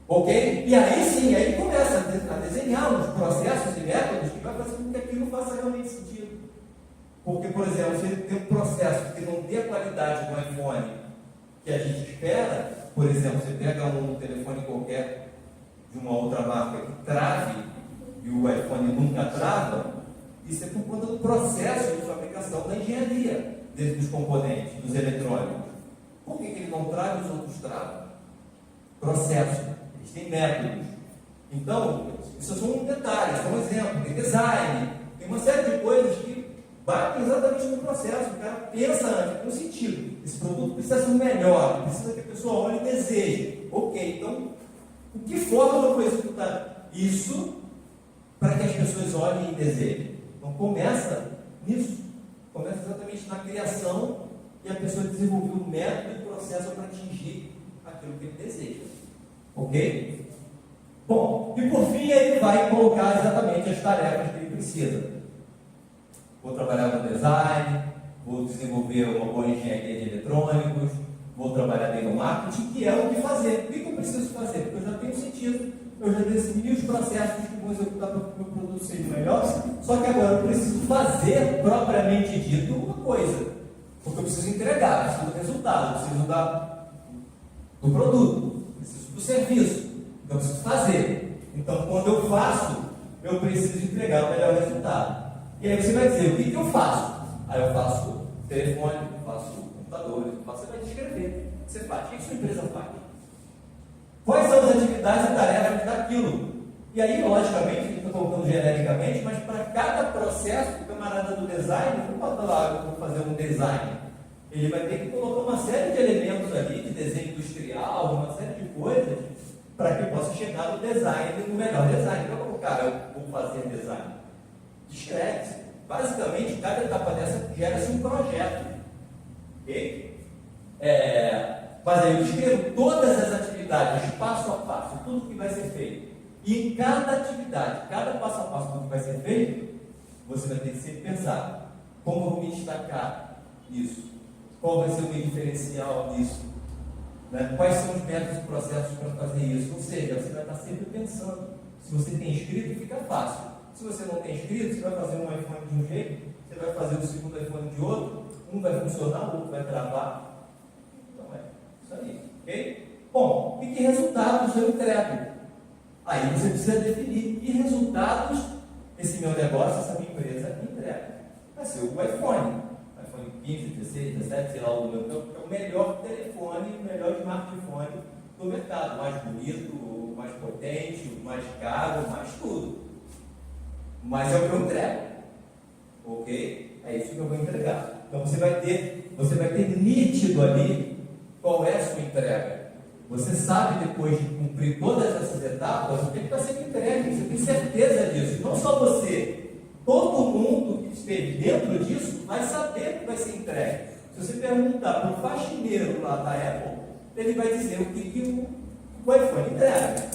Ok? E aí sim, aí começa a desenhar uns processos e métodos que vai fazer com que aquilo faça realmente sentido. Porque, por exemplo, se tem um processo que não dê a qualidade do iPhone que a gente espera, por exemplo, você pega um telefone qualquer de uma outra marca que trave e o iPhone nunca trava, isso é por conta do processo de fabricação da engenharia dos componentes, dos eletrônicos. Por que ele não trava e os outros travam? Processo, eles têm métodos. Então, isso são detalhes, é um exemplo, tem design, tem uma série de coisas que batem exatamente no processo. O cara pensa antes, no sentido, esse produto precisa ser melhor, precisa que a pessoa olhe e deseje. Ok, então, o que fórmula foi executada? Isso para que as pessoas olhem e desejem. Então começa nisso, começa exatamente na criação e a pessoa desenvolveu o método e o processo para atingir aquilo que ele deseja. Ok? Bom, e por fim ele vai colocar exatamente as tarefas que ele precisa. Vou trabalhar no design, vou desenvolver uma boa engenharia de eletrônicos, vou trabalhar bem no marketing, que é o que fazer. O que eu preciso fazer? Porque eu já tenho sentido, eu já defini os processos que vou executar para que o meu produto seja melhor, só que agora eu preciso fazer, propriamente dito, uma coisa. Porque eu preciso entregar, preciso do resultado, preciso do produto, preciso do serviço. Então eu preciso fazer. Então quando eu faço, eu preciso entregar o melhor resultado. E aí você vai dizer, o que eu faço? Aí eu faço telefone, eu faço computador, você vai descrever o que você faz, o que a sua empresa faz. Quais são as atividades e tarefas daquilo? E aí, logicamente, estou colocando genericamente, mas para cada processo, o camarada do design, vou botar lá, eu vou fazer um design, ele vai ter que colocar uma série de elementos ali, de desenho industrial, uma série de coisas, para que possa chegar no design, no melhor design. Então, cara, eu vou fazer design. Descreve-se. Basicamente, cada etapa dessa gera-se um projeto. Ok? Mas aí eu descrevo todas as atividades, passo a passo, tudo que vai ser feito. E em cada atividade, cada passo a passo do que vai ser feito, você vai ter que sempre pensar: como eu vou me destacar nisso? Qual vai ser o meu diferencial nisso? Né? Quais são os métodos e processos para fazer isso? Ou seja, você vai estar sempre pensando. Se você tem escrito, fica fácil. Se você não tem escrito, você vai fazer um iPhone de um jeito, você vai fazer o segundo iPhone de outro, um vai funcionar, o outro vai travar. Então isso aí, ok? Bom, e que resultados eu entrego? Aí você precisa definir que resultados esse meu negócio, essa minha empresa entrega. Vai ser o iPhone 15, 16, 17, sei lá, o meu, é o melhor telefone, o melhor smartphone do mercado, o mais bonito, o mais potente, o mais caro, o mais tudo. Mas é o que eu entrego. Ok? É isso que eu vou entregar. Então você vai ter nítido ali qual é a sua entrega. Você sabe, depois de cumprir todas essas etapas, o que está sendo entregue. Você tem certeza disso. Não só você. Todo mundo que esteve dentro disso vai saber que vai ser entregue. Se você perguntar para o faxineiro lá da Apple, ele vai dizer o que o iPhone entrega.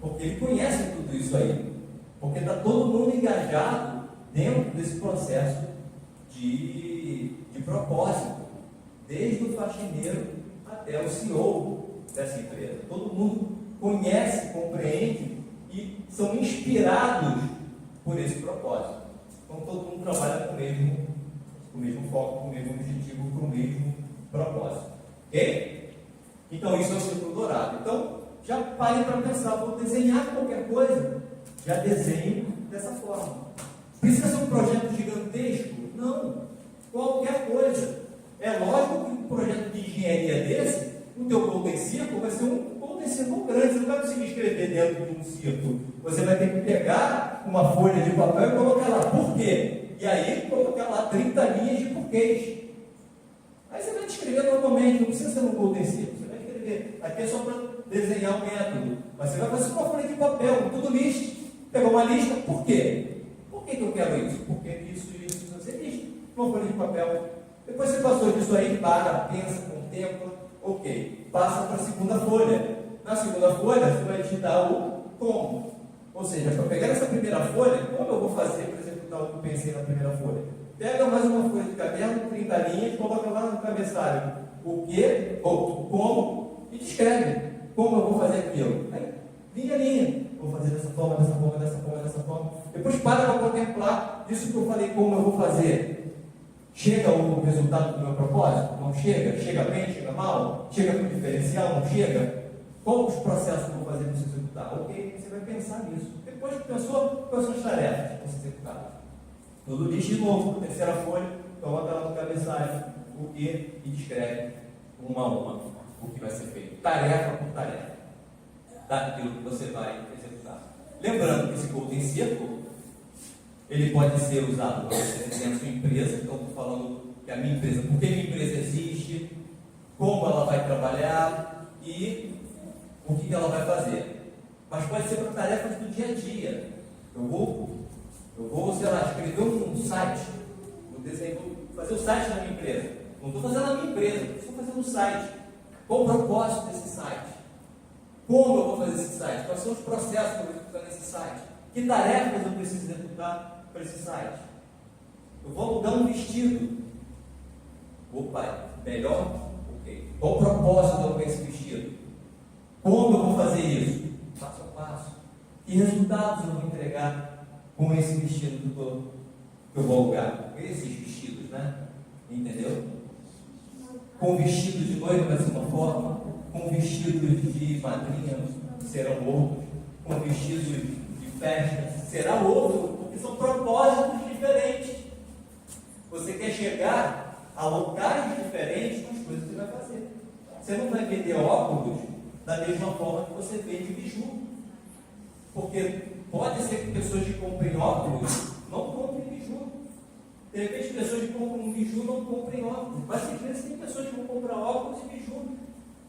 Porque ele conhece tudo isso aí. Porque está todo mundo engajado dentro desse processo de propósito. Desde o faxineiro até o CEO dessa empresa. Todo mundo conhece, compreende e são inspirados por esse propósito. Então todo mundo trabalha com o mesmo foco, com o mesmo objetivo, com o mesmo propósito. Ok? Então isso é o círculo dourado. Então já pare para pensar, vou desenhar qualquer coisa, já desenho dessa forma. Precisa ser um projeto gigantesco? Não. Qualquer coisa. É lógico que um projeto de engenharia desse, o teu golden circle vai ser um golden circle grande. Você não vai conseguir escrever dentro de um círculo. Você vai ter que pegar uma folha de papel e colocar lá por quê. E aí colocar lá 30 linhas de porquês. Aí você vai escrever normalmente, não precisa ser um golden circle. Você vai escrever. Aqui é só para desenhar o método. Mas você vai fazer uma folha de papel, tudo list. Pegou uma lista, por quê? Por que eu quero isso? Porque isso e isso você lista. Uma folha de papel. Depois você passou disso aí, para, pensa, contempla, ok. Passa para a segunda folha. Na segunda folha, você vai digitar o como. Ou seja, para pegar essa primeira folha, como eu vou fazer para executar o que eu pensei na primeira folha? Pega mais uma folha de caderno, 30 linhas, coloca lá no cabeçalho o que, ou como, e descreve como eu vou fazer aquilo. Aí, linha a linha. Vou fazer dessa forma, dessa forma, dessa forma, dessa forma. Depois para contemplar isso que eu falei, como eu vou fazer. Chega o resultado do meu propósito? Não chega? Chega bem? Chega mal? Chega com diferencial? Não chega? Qual os processos que eu vou fazer para você executar? Ok, você vai pensar nisso. Depois que pensou, quais são as tarefas para você executar? Tudo lixo de novo, terceira folha, coloca lá no cabeçalho o que e descreve uma a uma o que vai ser feito, tarefa por tarefa, daquilo que você vai executar. Lembrando que esse golden circle, ele pode ser usado para você dentro da sua empresa. Então, estou falando que a minha empresa, por que a minha empresa existe, como ela vai trabalhar e o que ela vai fazer. Mas pode ser para tarefas do dia a dia. Eu vou, sei lá, escrever um site, vou fazer o site da minha empresa. Não estou fazendo a minha empresa, estou fazendo um site. Qual o propósito desse site? Como eu vou fazer esse site? Quais são os processos que eu vou executar nesse site? Que tarefas eu preciso executar para esse site? Eu vou alugar um vestido. Opa, melhor? Ok. Qual o propósito com esse vestido? Como eu vou fazer isso? Passo a passo. Que resultados eu vou entregar com esse vestido que eu vou alugar? Com esses vestidos, né? Entendeu? Com vestido de noiva vai ser uma forma, com vestido de madrinha serão outros, com vestido de festa será outro, porque são propósitos diferentes. Você quer chegar a locais diferentes com as coisas que você vai fazer. Você não vai vender óculos da mesma forma que você vende biju. Porque pode ser que pessoas que comprem óculos não comprem biju. De repente, pessoas que compram um biju não comprem óculos. Mas tem pessoas que vão comprar óculos e biju.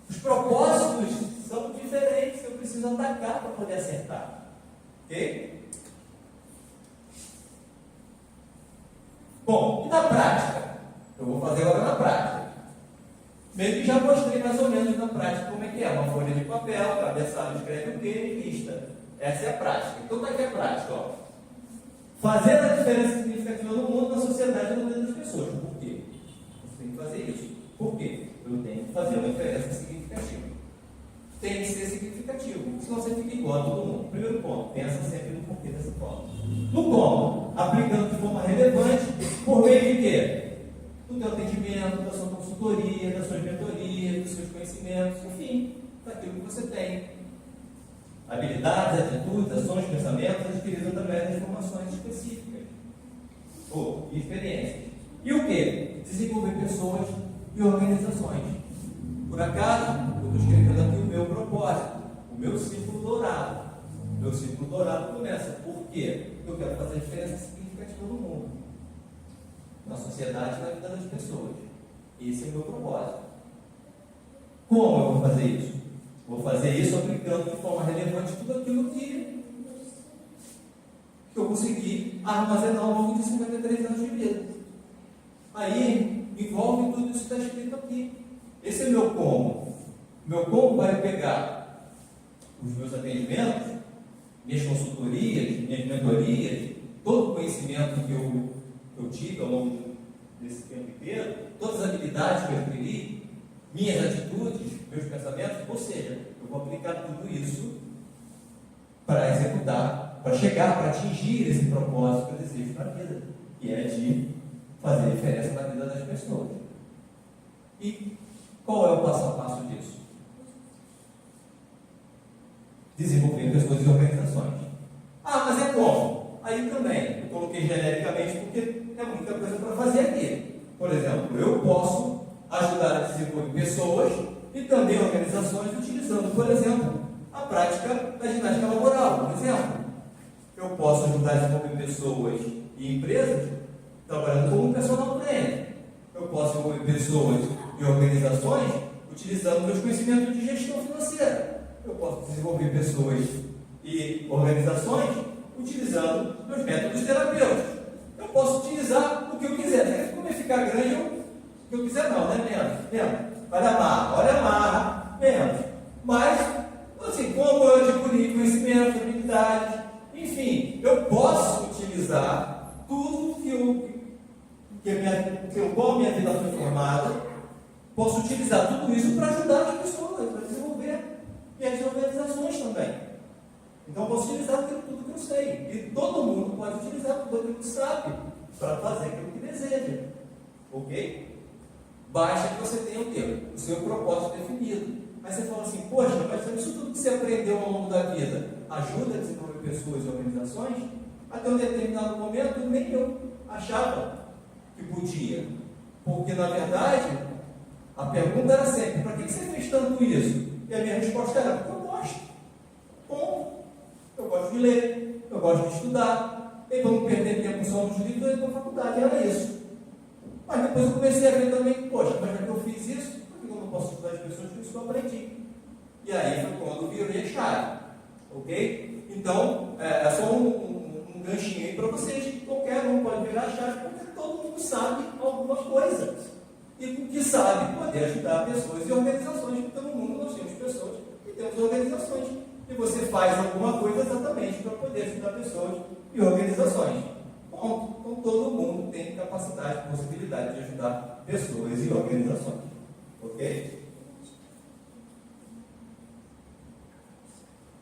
Os propósitos são diferentes. Eu preciso atacar para poder acertar. Ok? Bom, e na prática? Eu vou fazer agora na prática. Meio que já mostrei mais ou menos na prática como é que é. Uma folha de papel, cabeçalho, escreve o que e lista. Essa é a prática. Então, está aqui a prática. Ó. Fazer a diferença significativa no mundo, na sociedade e no meio das pessoas. Por quê? Você tem que fazer isso. Por quê? Eu tenho que fazer uma diferença significativa. Tem que ser significativo. Senão você fica igual a todo mundo. Primeiro ponto, pensa sempre no porquê dessa forma. No como? Aplicando de forma relevante, por meio de quê? Do teu atendimento, da sua consultoria, das suas mentorias, dos seus conhecimentos, enfim, daquilo que você tem. Habilidades, atitudes, ações, pensamentos adquiridos através de informações específicas ou experiências. E o que? Desenvolver pessoas e organizações. Por acaso, eu estou escrevendo aqui o meu propósito, o meu ciclo dourado. O meu ciclo dourado começa. Por quê? Porque eu quero fazer a diferença significativa no mundo, na sociedade e na vida das pessoas. Esse é o meu propósito. Como eu vou fazer isso? Vou fazer isso aplicando de forma relevante tudo aquilo que eu consegui armazenar ao longo de 53 anos de vida. Aí, envolve tudo isso que está escrito aqui. Esse é meu como. Meu como vai pegar os meus atendimentos, minhas consultorias, minhas mentorias, todo o conhecimento que eu tive ao longo desse tempo inteiro, todas as habilidades que eu adquiri, minhas atitudes, meus pensamentos, ou seja, eu vou aplicar tudo isso para executar, para chegar, para atingir esse propósito que eu desejo na vida, que é de fazer diferença na vida das pessoas. E qual é o passo a passo disso? Desenvolver pessoas e organizações. Ah, mas é como? Aí também, eu coloquei genericamente porque é muita coisa para fazer aqui. Por exemplo, eu posso ajudar a desenvolver pessoas e também organizações utilizando, por exemplo, a prática da ginástica laboral. Por exemplo, eu posso ajudar a desenvolver pessoas e empresas trabalhando como personal trainer. Eu posso desenvolver pessoas e organizações utilizando meus conhecimentos de gestão financeira. Eu posso desenvolver pessoas e organizações utilizando meus métodos terapêuticos. Eu posso utilizar o que eu quiser. Como ficar grande, o que eu quiser não, né? Menos. Olha amarra, menos. Mas, assim, como eu adquiri conhecimento, habilidades, enfim, eu posso utilizar tudo como a minha vida foi formada, posso utilizar tudo isso para ajudar as pessoas, para desenvolver e as organizações também. Então, eu posso utilizar tudo que eu sei. E todo mundo pode utilizar tudo aquilo que sabe para fazer aquilo que deseja. Ok? Basta que você tenha o seu propósito definido. Aí você fala assim, poxa, mas isso tudo que você aprendeu ao longo da vida ajuda a desenvolver pessoas e organizações? Até um determinado momento, nem eu achava que podia. Porque, na verdade, a pergunta era sempre, para que você fez tanto isso? E a minha resposta era, porque eu gosto. Ponto. Eu gosto de ler, eu gosto de estudar, e para não perder tempo só nos livros, eu ia para a faculdade, era isso. Mas depois eu comecei a ver também, poxa, mas já que eu fiz isso, por que eu não posso estudar as pessoas com isso que eu aprendi? E aí foi quando virei a chave. Ok? Então, é só um ganchinho aí para vocês, que qualquer um pode virar a chave, porque todo mundo sabe alguma coisa. E com o que sabe, poder ajudar pessoas e organizações, porque no mundo nós temos pessoas e temos organizações. E você faz alguma coisa exatamente para poder ajudar pessoas e organizações. Ponto. Então todo mundo tem capacidade, possibilidade de ajudar pessoas e organizações. Ok?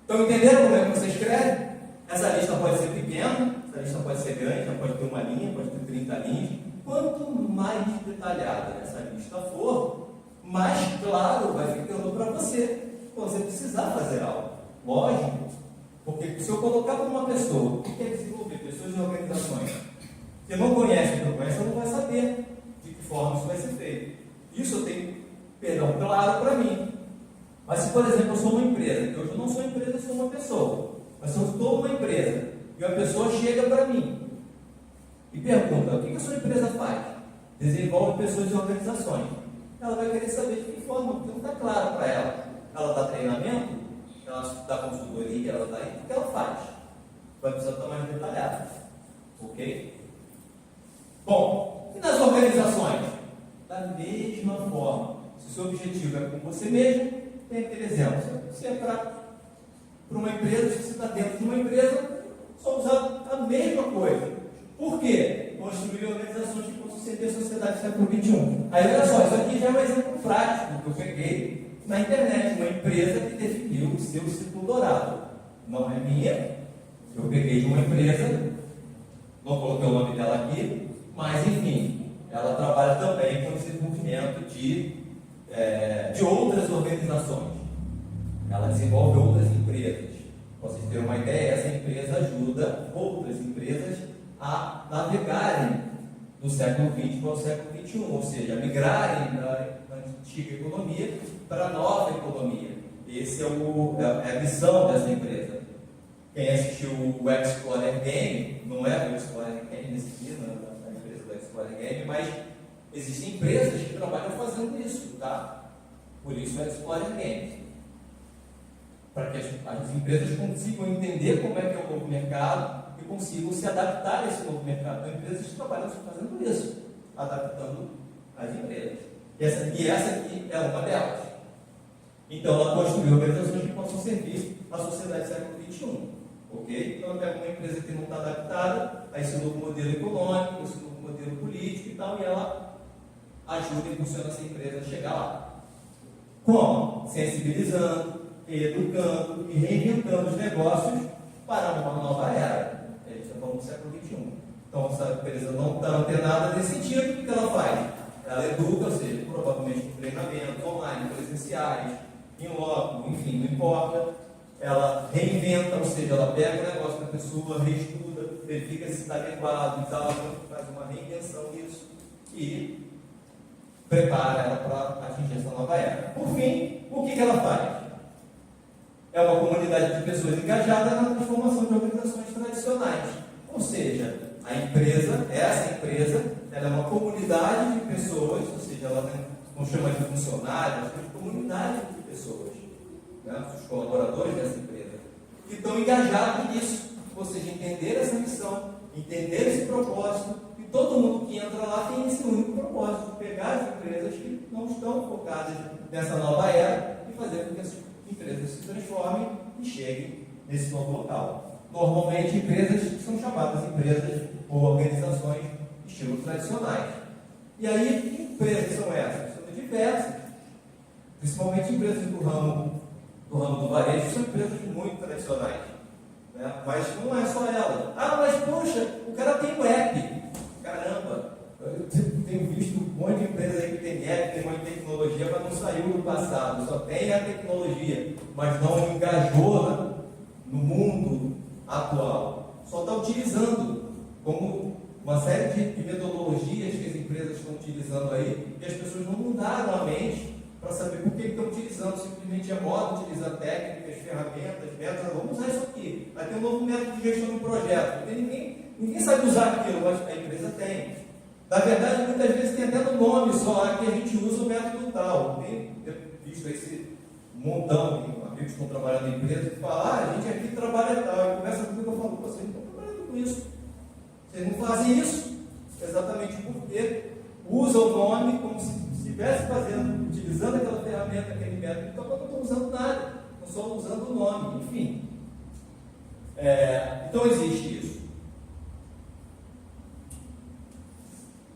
Estão entendendo como é que você escreve? Essa lista pode ser pequena, essa lista pode ser grande, pode ter uma linha, pode ter 30 linhas. Quanto mais detalhada essa lista for, mais claro vai ficando para você, quando você precisar fazer algo. Lógico, porque se eu colocar para uma pessoa que quer desenvolver pessoas e organizações, que não conhece o que eu conheço, ela não vai saber de que forma isso vai ser feito. Isso eu tenho, claro para mim. Mas se, por exemplo, eu sou uma empresa, que hoje eu não sou empresa, eu sou uma pessoa, mas se eu estou uma empresa e uma pessoa chega para mim e pergunta, o que a sua empresa faz? Desenvolve pessoas e organizações. Ela vai querer saber de que forma, porque não está claro para ela. Ela dá treinamento, ela dá consultoria, ela dá isso, o que ela faz? Vai precisar estar mais detalhado. Ok? Bom, e nas organizações? Da mesma forma. Se o seu objetivo é com você mesmo, tem aquele exemplo. Se é para uma empresa, se você está dentro de uma empresa, só usar a mesma coisa. Por quê? Construir organizações que possam servir a sociedade do século XXI. Aí olha só, isso aqui já é um exemplo prático que eu peguei na internet, uma empresa que definiu o seu ciclo dourado. Não é minha, eu peguei de uma empresa, não coloquei o nome dela aqui, mas enfim, ela trabalha também com o desenvolvimento de outras organizações. Ela desenvolve outras empresas. Para vocês terem uma ideia, essa empresa ajuda outras empresas a navegarem do século XX para o século XXI, ou seja, migrarem da antiga economia para a nova economia. Essa é a missão dessa empresa. Quem assistiu o Explorer Game, não é o Explorer Game nesse dia, não é a empresa do Explorer Game, mas existem empresas que trabalham fazendo isso, tá? Por isso é Explorer Game. Para que as empresas consigam entender como é que é o novo mercado e consigam se adaptar a esse novo mercado. Então, empresas que trabalham fazendo isso, adaptando as empresas. E essa aqui é uma delas. Então, ela construiu organizações que possam servir à sociedade do século XXI. Ok? Então, ela pega uma empresa que não está adaptada a esse novo modelo econômico, esse novo modelo político e tal, e ela ajuda e impulsiona essa empresa a chegar lá. Como? Sensibilizando, educando e reinventando os negócios para uma nova era. A gente está falando do século XXI. Então, essa empresa não está antenada nesse sentido, o que ela faz? Ela educa, ou seja, provavelmente com treinamentos online, presenciais, em loco, enfim, não importa. Ela reinventa, ou seja, ela pega o negócio da pessoa, reestuda, verifica se está adequado, faz uma reinvenção disso e prepara ela para atingir essa nova era. Por fim, o que ela faz? É uma comunidade de pessoas engajadas na transformação de organizações tradicionais. Ou seja, essa empresa, ela é uma comunidade de pessoas, ou seja, ela não chama de funcionários, ela chama de comunidade de pessoas, né? Os colaboradores dessa empresa, que estão engajados nisso. Ou ou seja, entender essa missão, entender esse propósito, e todo mundo que entra lá tem esse único propósito, pegar as empresas que não estão focadas nessa nova era e fazer com que essas empresas se transformem e cheguem nesse novo local. Normalmente, empresas são chamadas empresas ou organizações de estilo tradicionais. E aí, que empresas são essas? São diversas. Principalmente empresas do ramo do varejo, são empresas muito tradicionais. Né? Mas não é só ela. Ah, mas poxa, o cara tem um app. Caramba, eu tenho visto um monte de empresas aí que tem app, tem um monte de tecnologia, mas não saiu do passado. Só tem a tecnologia, mas não engajou no mundo atual. Só está utilizando como uma série de metodologias que as empresas estão utilizando aí, e as pessoas não mudaram a mente para saber por que estão utilizando. Simplesmente é moda, utilizar técnicas, ferramentas, métodos. Vamos usar isso aqui. Vai ter um novo método de gestão do projeto. Porque ninguém sabe usar aquilo, mas a empresa tem. Na verdade, muitas vezes tem até no nome só que a gente usa o método tal. Tem visto esse montão de amigos que estão trabalhando em empresa que falam, a gente aqui trabalha tal. E começa comigo e eu falo, vocês não estão trabalhando com isso. Vocês não fazem isso. Exatamente porque usa o nome como se estivesse fazendo, utilizando aquela ferramenta, aquele método, então não estão usando nada, estão só usando o nome, enfim. Então existe isso.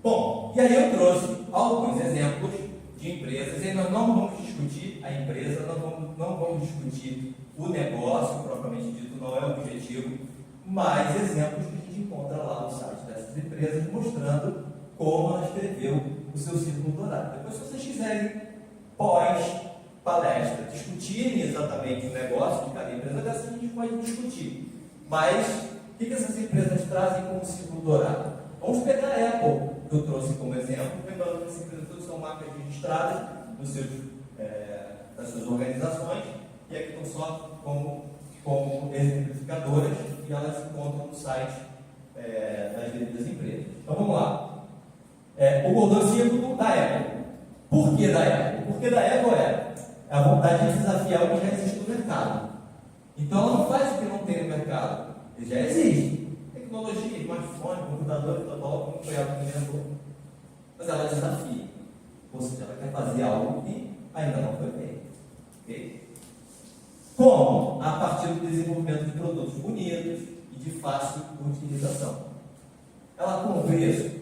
Bom, e aí eu trouxe alguns exemplos de empresas, e nós não vamos discutir a empresa, não vamos discutir o negócio, propriamente dito, não é o objetivo, mas exemplos que a gente encontra lá no site dessas empresas, mostrando como ela escreveu o seu círculo dourado. Depois, se vocês quiserem, pós-palestra, discutirem exatamente o negócio de cada empresa dessa, a gente pode discutir. Mas, o que essas empresas trazem como círculo dourado? Vamos pegar a Apple, que eu trouxe como exemplo, lembrando que essas empresas todas são marcas registradas nas suas organizações, e aqui estão só como exemplificadoras, e elas se encontram no site das devidas empresas. Então vamos lá. O cordão círculo da Apple. Por que da Apple? Porque da Apple é a vontade de desafiar o que já existe no mercado. Então ela não faz o que não tem no mercado. Ele já existe. Tecnologia, smartphone, computador, como foi ela que inventou. Mas ela desafia. Ou seja, ela quer fazer algo que ainda não foi feito. Okay? Como? A partir do desenvolvimento de produtos bonitos e de fácil utilização. Ela com preço.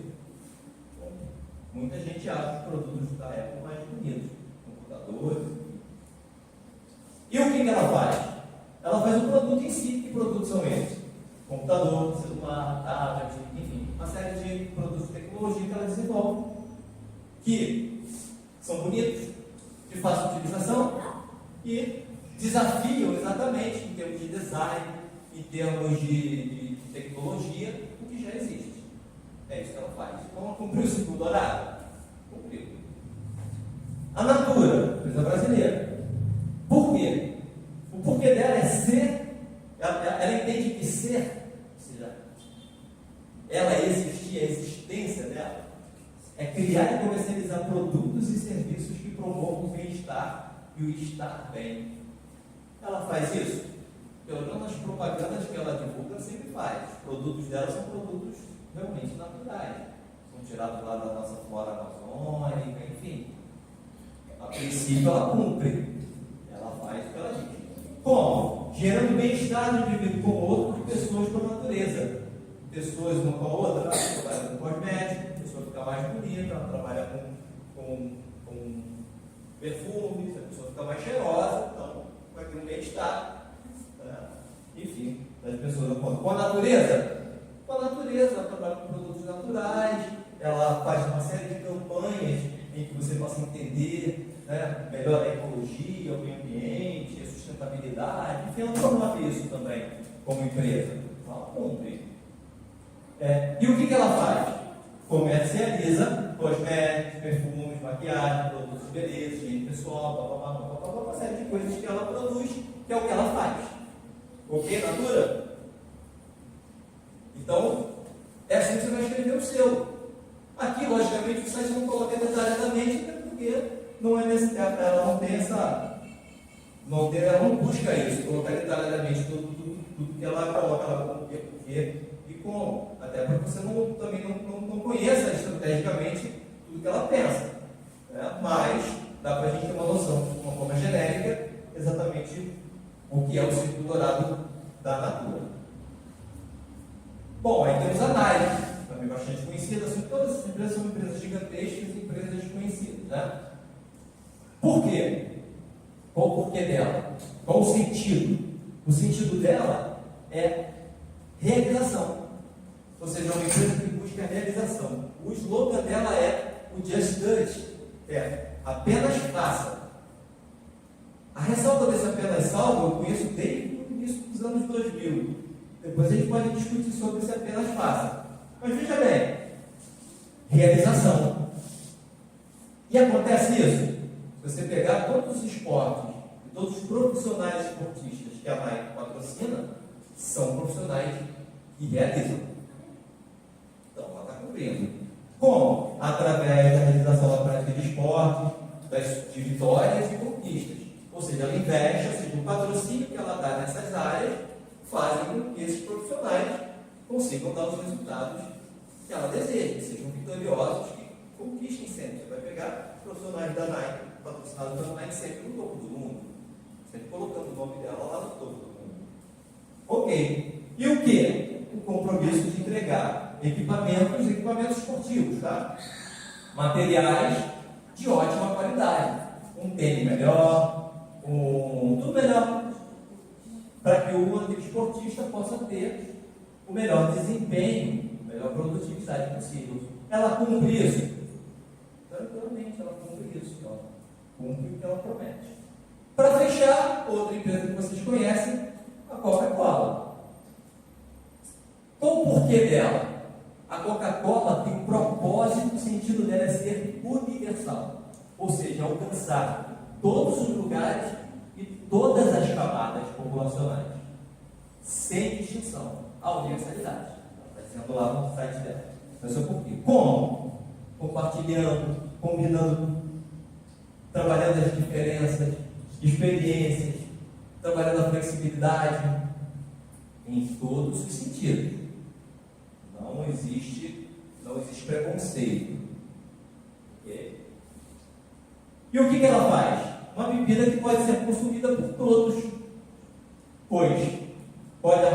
Muita gente acha os produtos da Apple mais bonitos, computadores. E o que ela faz? Ela faz o produto em si. Que produtos são esses? Computador, celular, tablet, enfim, uma série de produtos de tecnologia que ela desenvolve, que são bonitos, de fácil utilização e desafiam exatamente em termos de design, em termos de tecnologia, o que já existe. É isso que ela faz. Então, ela cumpriu o ciclo dourado? Cumpriu. A Natura, empresa brasileira. Por quê? O porquê dela é ser. Ela entende que ser, ou seja, ela existir, a existência dela, é criar e comercializar produtos e serviços que promovam o bem-estar e o estar bem. Ela faz isso? Pelo menos nas propagandas que ela divulga, sempre faz. Os produtos dela são produtos realmente naturais. São tirados lá da nossa flora amazônica, enfim. A princípio ela cumpre. Ela faz o que ela diz. Como? Gerando bem-estar do indivíduo com o outro, de pessoas com a natureza. Pessoas uma com a outra, ela trabalha com cosmético, a pessoa fica mais bonita, ela trabalha com perfumes, a pessoa fica mais cheirosa, então vai ter um bem-estar. Enfim, das pessoas com a natureza. Com a natureza, ela trabalha com produtos naturais, ela faz uma série de campanhas em que você possa entender melhor a ecologia, o meio ambiente, a sustentabilidade, enfim, ela promove isso também como empresa. Ela cumpre. E o que ela faz? Comercializa cosméticos, perfumes, maquiagem, produtos de beleza, higiene pessoal, uma série de coisas que ela produz, que é o que ela faz. Ok, Natura? Então, é assim que você vai escrever o seu. Aqui, logicamente, o site não coloca detalhadamente, porque não é ela não tem ela não busca isso, colocar detalhadamente tudo tudo que ela coloca lá como porquê e como. Até porque você também não conheça estrategicamente tudo que ela pensa. Né? Mas dá para a gente ter uma noção, de uma forma genérica, exatamente o que é o círculo dourado da Natura. Bom, aí temos a Nike, também bastante conhecida. Todas essas empresas são empresas gigantescas e empresas desconhecidas. Né? Por quê? Qual o porquê dela? Qual o sentido? O sentido dela é realização. Ou seja, é uma empresa que busca realização. O slogan dela é o Just Do It. É apenas faça. A ressalva desse apenas salvo eu conheço desde o início dos anos 2000. Depois a gente pode discutir sobre esse apenas faça. Mas veja bem, realização. E acontece isso. Se você pegar todos os esportes e todos os profissionais esportistas que a Nike patrocina, são profissionais que realizam. Então, ela está cumprindo. Como? Através da realização da prática de esporte, de vitórias e conquistas. Ou seja, ela investe, ou seja, o patrocínio que ela dá nessas áreas fazem com que esses profissionais consigam dar os resultados que ela deseja, que sejam vitoriosos, que conquistem sempre. Você vai pegar profissionais da Nike, patrocinados pela Nike, sempre no topo do mundo, sempre colocando o nome dela lá no topo do mundo. Ok. E o que? O compromisso de entregar equipamentos esportivos, tá? Materiais de ótima qualidade. Um tênis melhor, tudo melhor, para que o antigo esportista possa ter o melhor desempenho, a melhor produtividade possível. Ela cumpre isso? Tranquilamente, ela cumpre isso. Ela cumpre o que ela promete. Para fechar, outra empresa que vocês conhecem, a Coca-Cola. Qual o porquê dela? A Coca-Cola tem um propósito, o sentido dela é ser universal, ou seja, alcançar todos os lugares e todas as camadas populacionais, sem distinção, a universalidade. Está dizendo lá no site dela. Mas é o porquê. Como? Compartilhando, combinando, trabalhando as diferenças, experiências, trabalhando a flexibilidade em todos os sentidos. Não existe preconceito. Okay? E o que ela faz? Uma bebida que pode ser consumida por todos, pois pode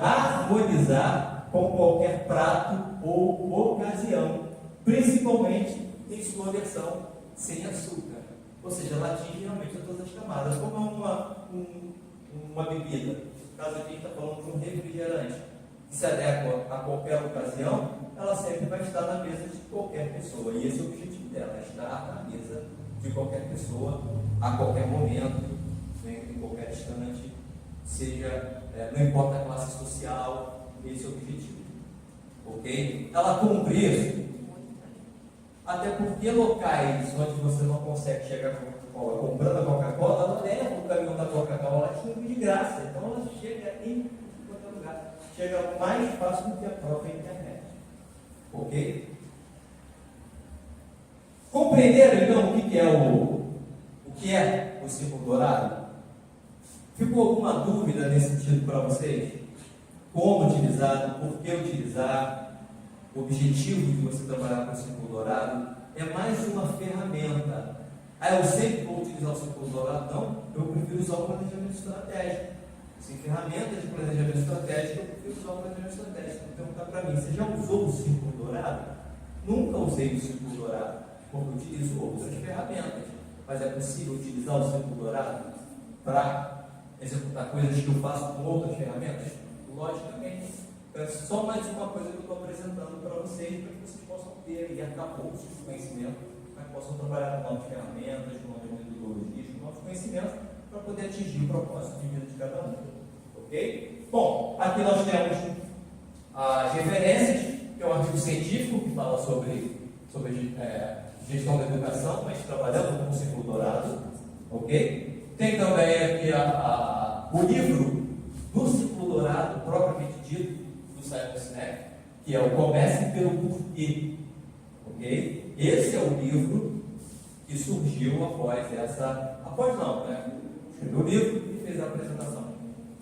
harmonizar com qualquer prato ou ocasião, principalmente em sua versão sem açúcar. Ou seja, ela atinge realmente todas as camadas. Como é uma bebida, no caso aqui a gente está falando de um refrigerante, que se adequa a qualquer ocasião, ela sempre vai estar na mesa de qualquer pessoa. E esse é o objetivo dela, estar na mesa de qualquer pessoa, a qualquer momento, em qualquer instante, seja, não importa a classe social, esse é o objetivo. Ok? Ela cumpre isso. Até porque locais onde você não consegue chegar com a Coca-Cola comprando a Coca-Cola, ela leva o caminhão da Coca-Cola de graça. Então ela chega em qualquer lugar. Chega mais fácil do que a própria internet. Ok? Compreenderam então o que é o círculo dourado? Ficou alguma dúvida nesse sentido para vocês? Como utilizar, por que utilizar? O objetivo de você trabalhar com o círculo dourado é mais uma ferramenta. Eu sempre vou utilizar o círculo dourado? Não, eu prefiro usar o planejamento estratégico. Sem ferramentas de planejamento estratégico, eu prefiro usar o planejamento estratégico. Então, perguntar para mim, você já usou o círculo dourado? Nunca usei o círculo dourado, porque eu utilizo outras ferramentas. Mas é possível utilizar o círculo dourado para executar coisas que eu faço com outras ferramentas? Logicamente. Então, é só mais uma coisa que eu estou apresentando para vocês, para que vocês possam ter e arcabouços de conhecimento, para que possam trabalhar com novas ferramentas, com novas metodologias, com novos conhecimentos, para poder atingir o propósito de vida de cada um. Ok? Bom, aqui nós temos as referências, que é um artigo científico que fala sobre gestão da educação, mas trabalhando com o círculo dourado. Ok? Tem também aqui o livro do círculo dourado, propriamente dito, do Simon Sinek, que é o Comece pelo Porquê. Ok? Esse é o livro que surgiu após essa. Após não, né? Escreveu o livro e fez a apresentação.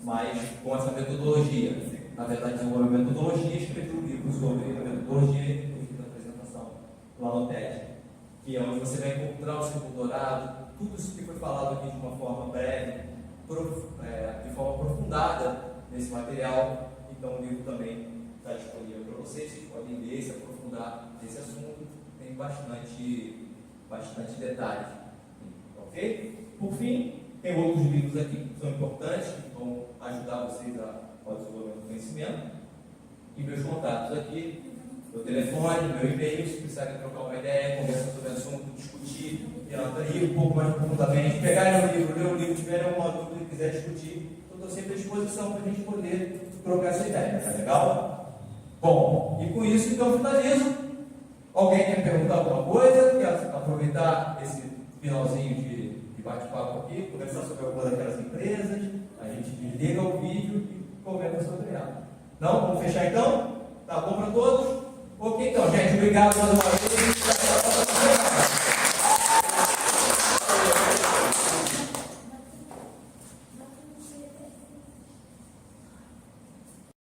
mas com essa metodologia. Na verdade, desenvolveu uma metodologia, escrevi um livro sobre a metodologia e fiz a apresentação lá no TED, que é onde você vai encontrar o seu doutorado, tudo isso que foi falado aqui de uma forma breve, de forma aprofundada nesse material. Então o livro também está disponível para vocês podem ler, se aprofundar nesse assunto, tem bastante detalhes, ok? Por fim, tem outros livros aqui que são importantes, que vão ajudar vocês ao desenvolvimento do conhecimento, e meus contatos aqui, meu telefone, meu e-mail, se precisarem trocar uma ideia, conversar sobre o assunto, discutir, ir um pouco mais profundamente, pegarem o livro, ler o livro, tiverem alguma dúvida e quiser discutir, eu estou sempre à disposição para a gente poder trocar essa ideia, tá legal? Bom, e com isso então finalizo. Alguém quer perguntar alguma coisa? Quer aproveitar esse finalzinho de bate-papo aqui, conversar sobre alguma daquelas empresas, a gente desliga o vídeo e conversa sobre ela. Não? Vamos fechar então? Tá bom para todos? Ok, então, gente, obrigado mais uma vez.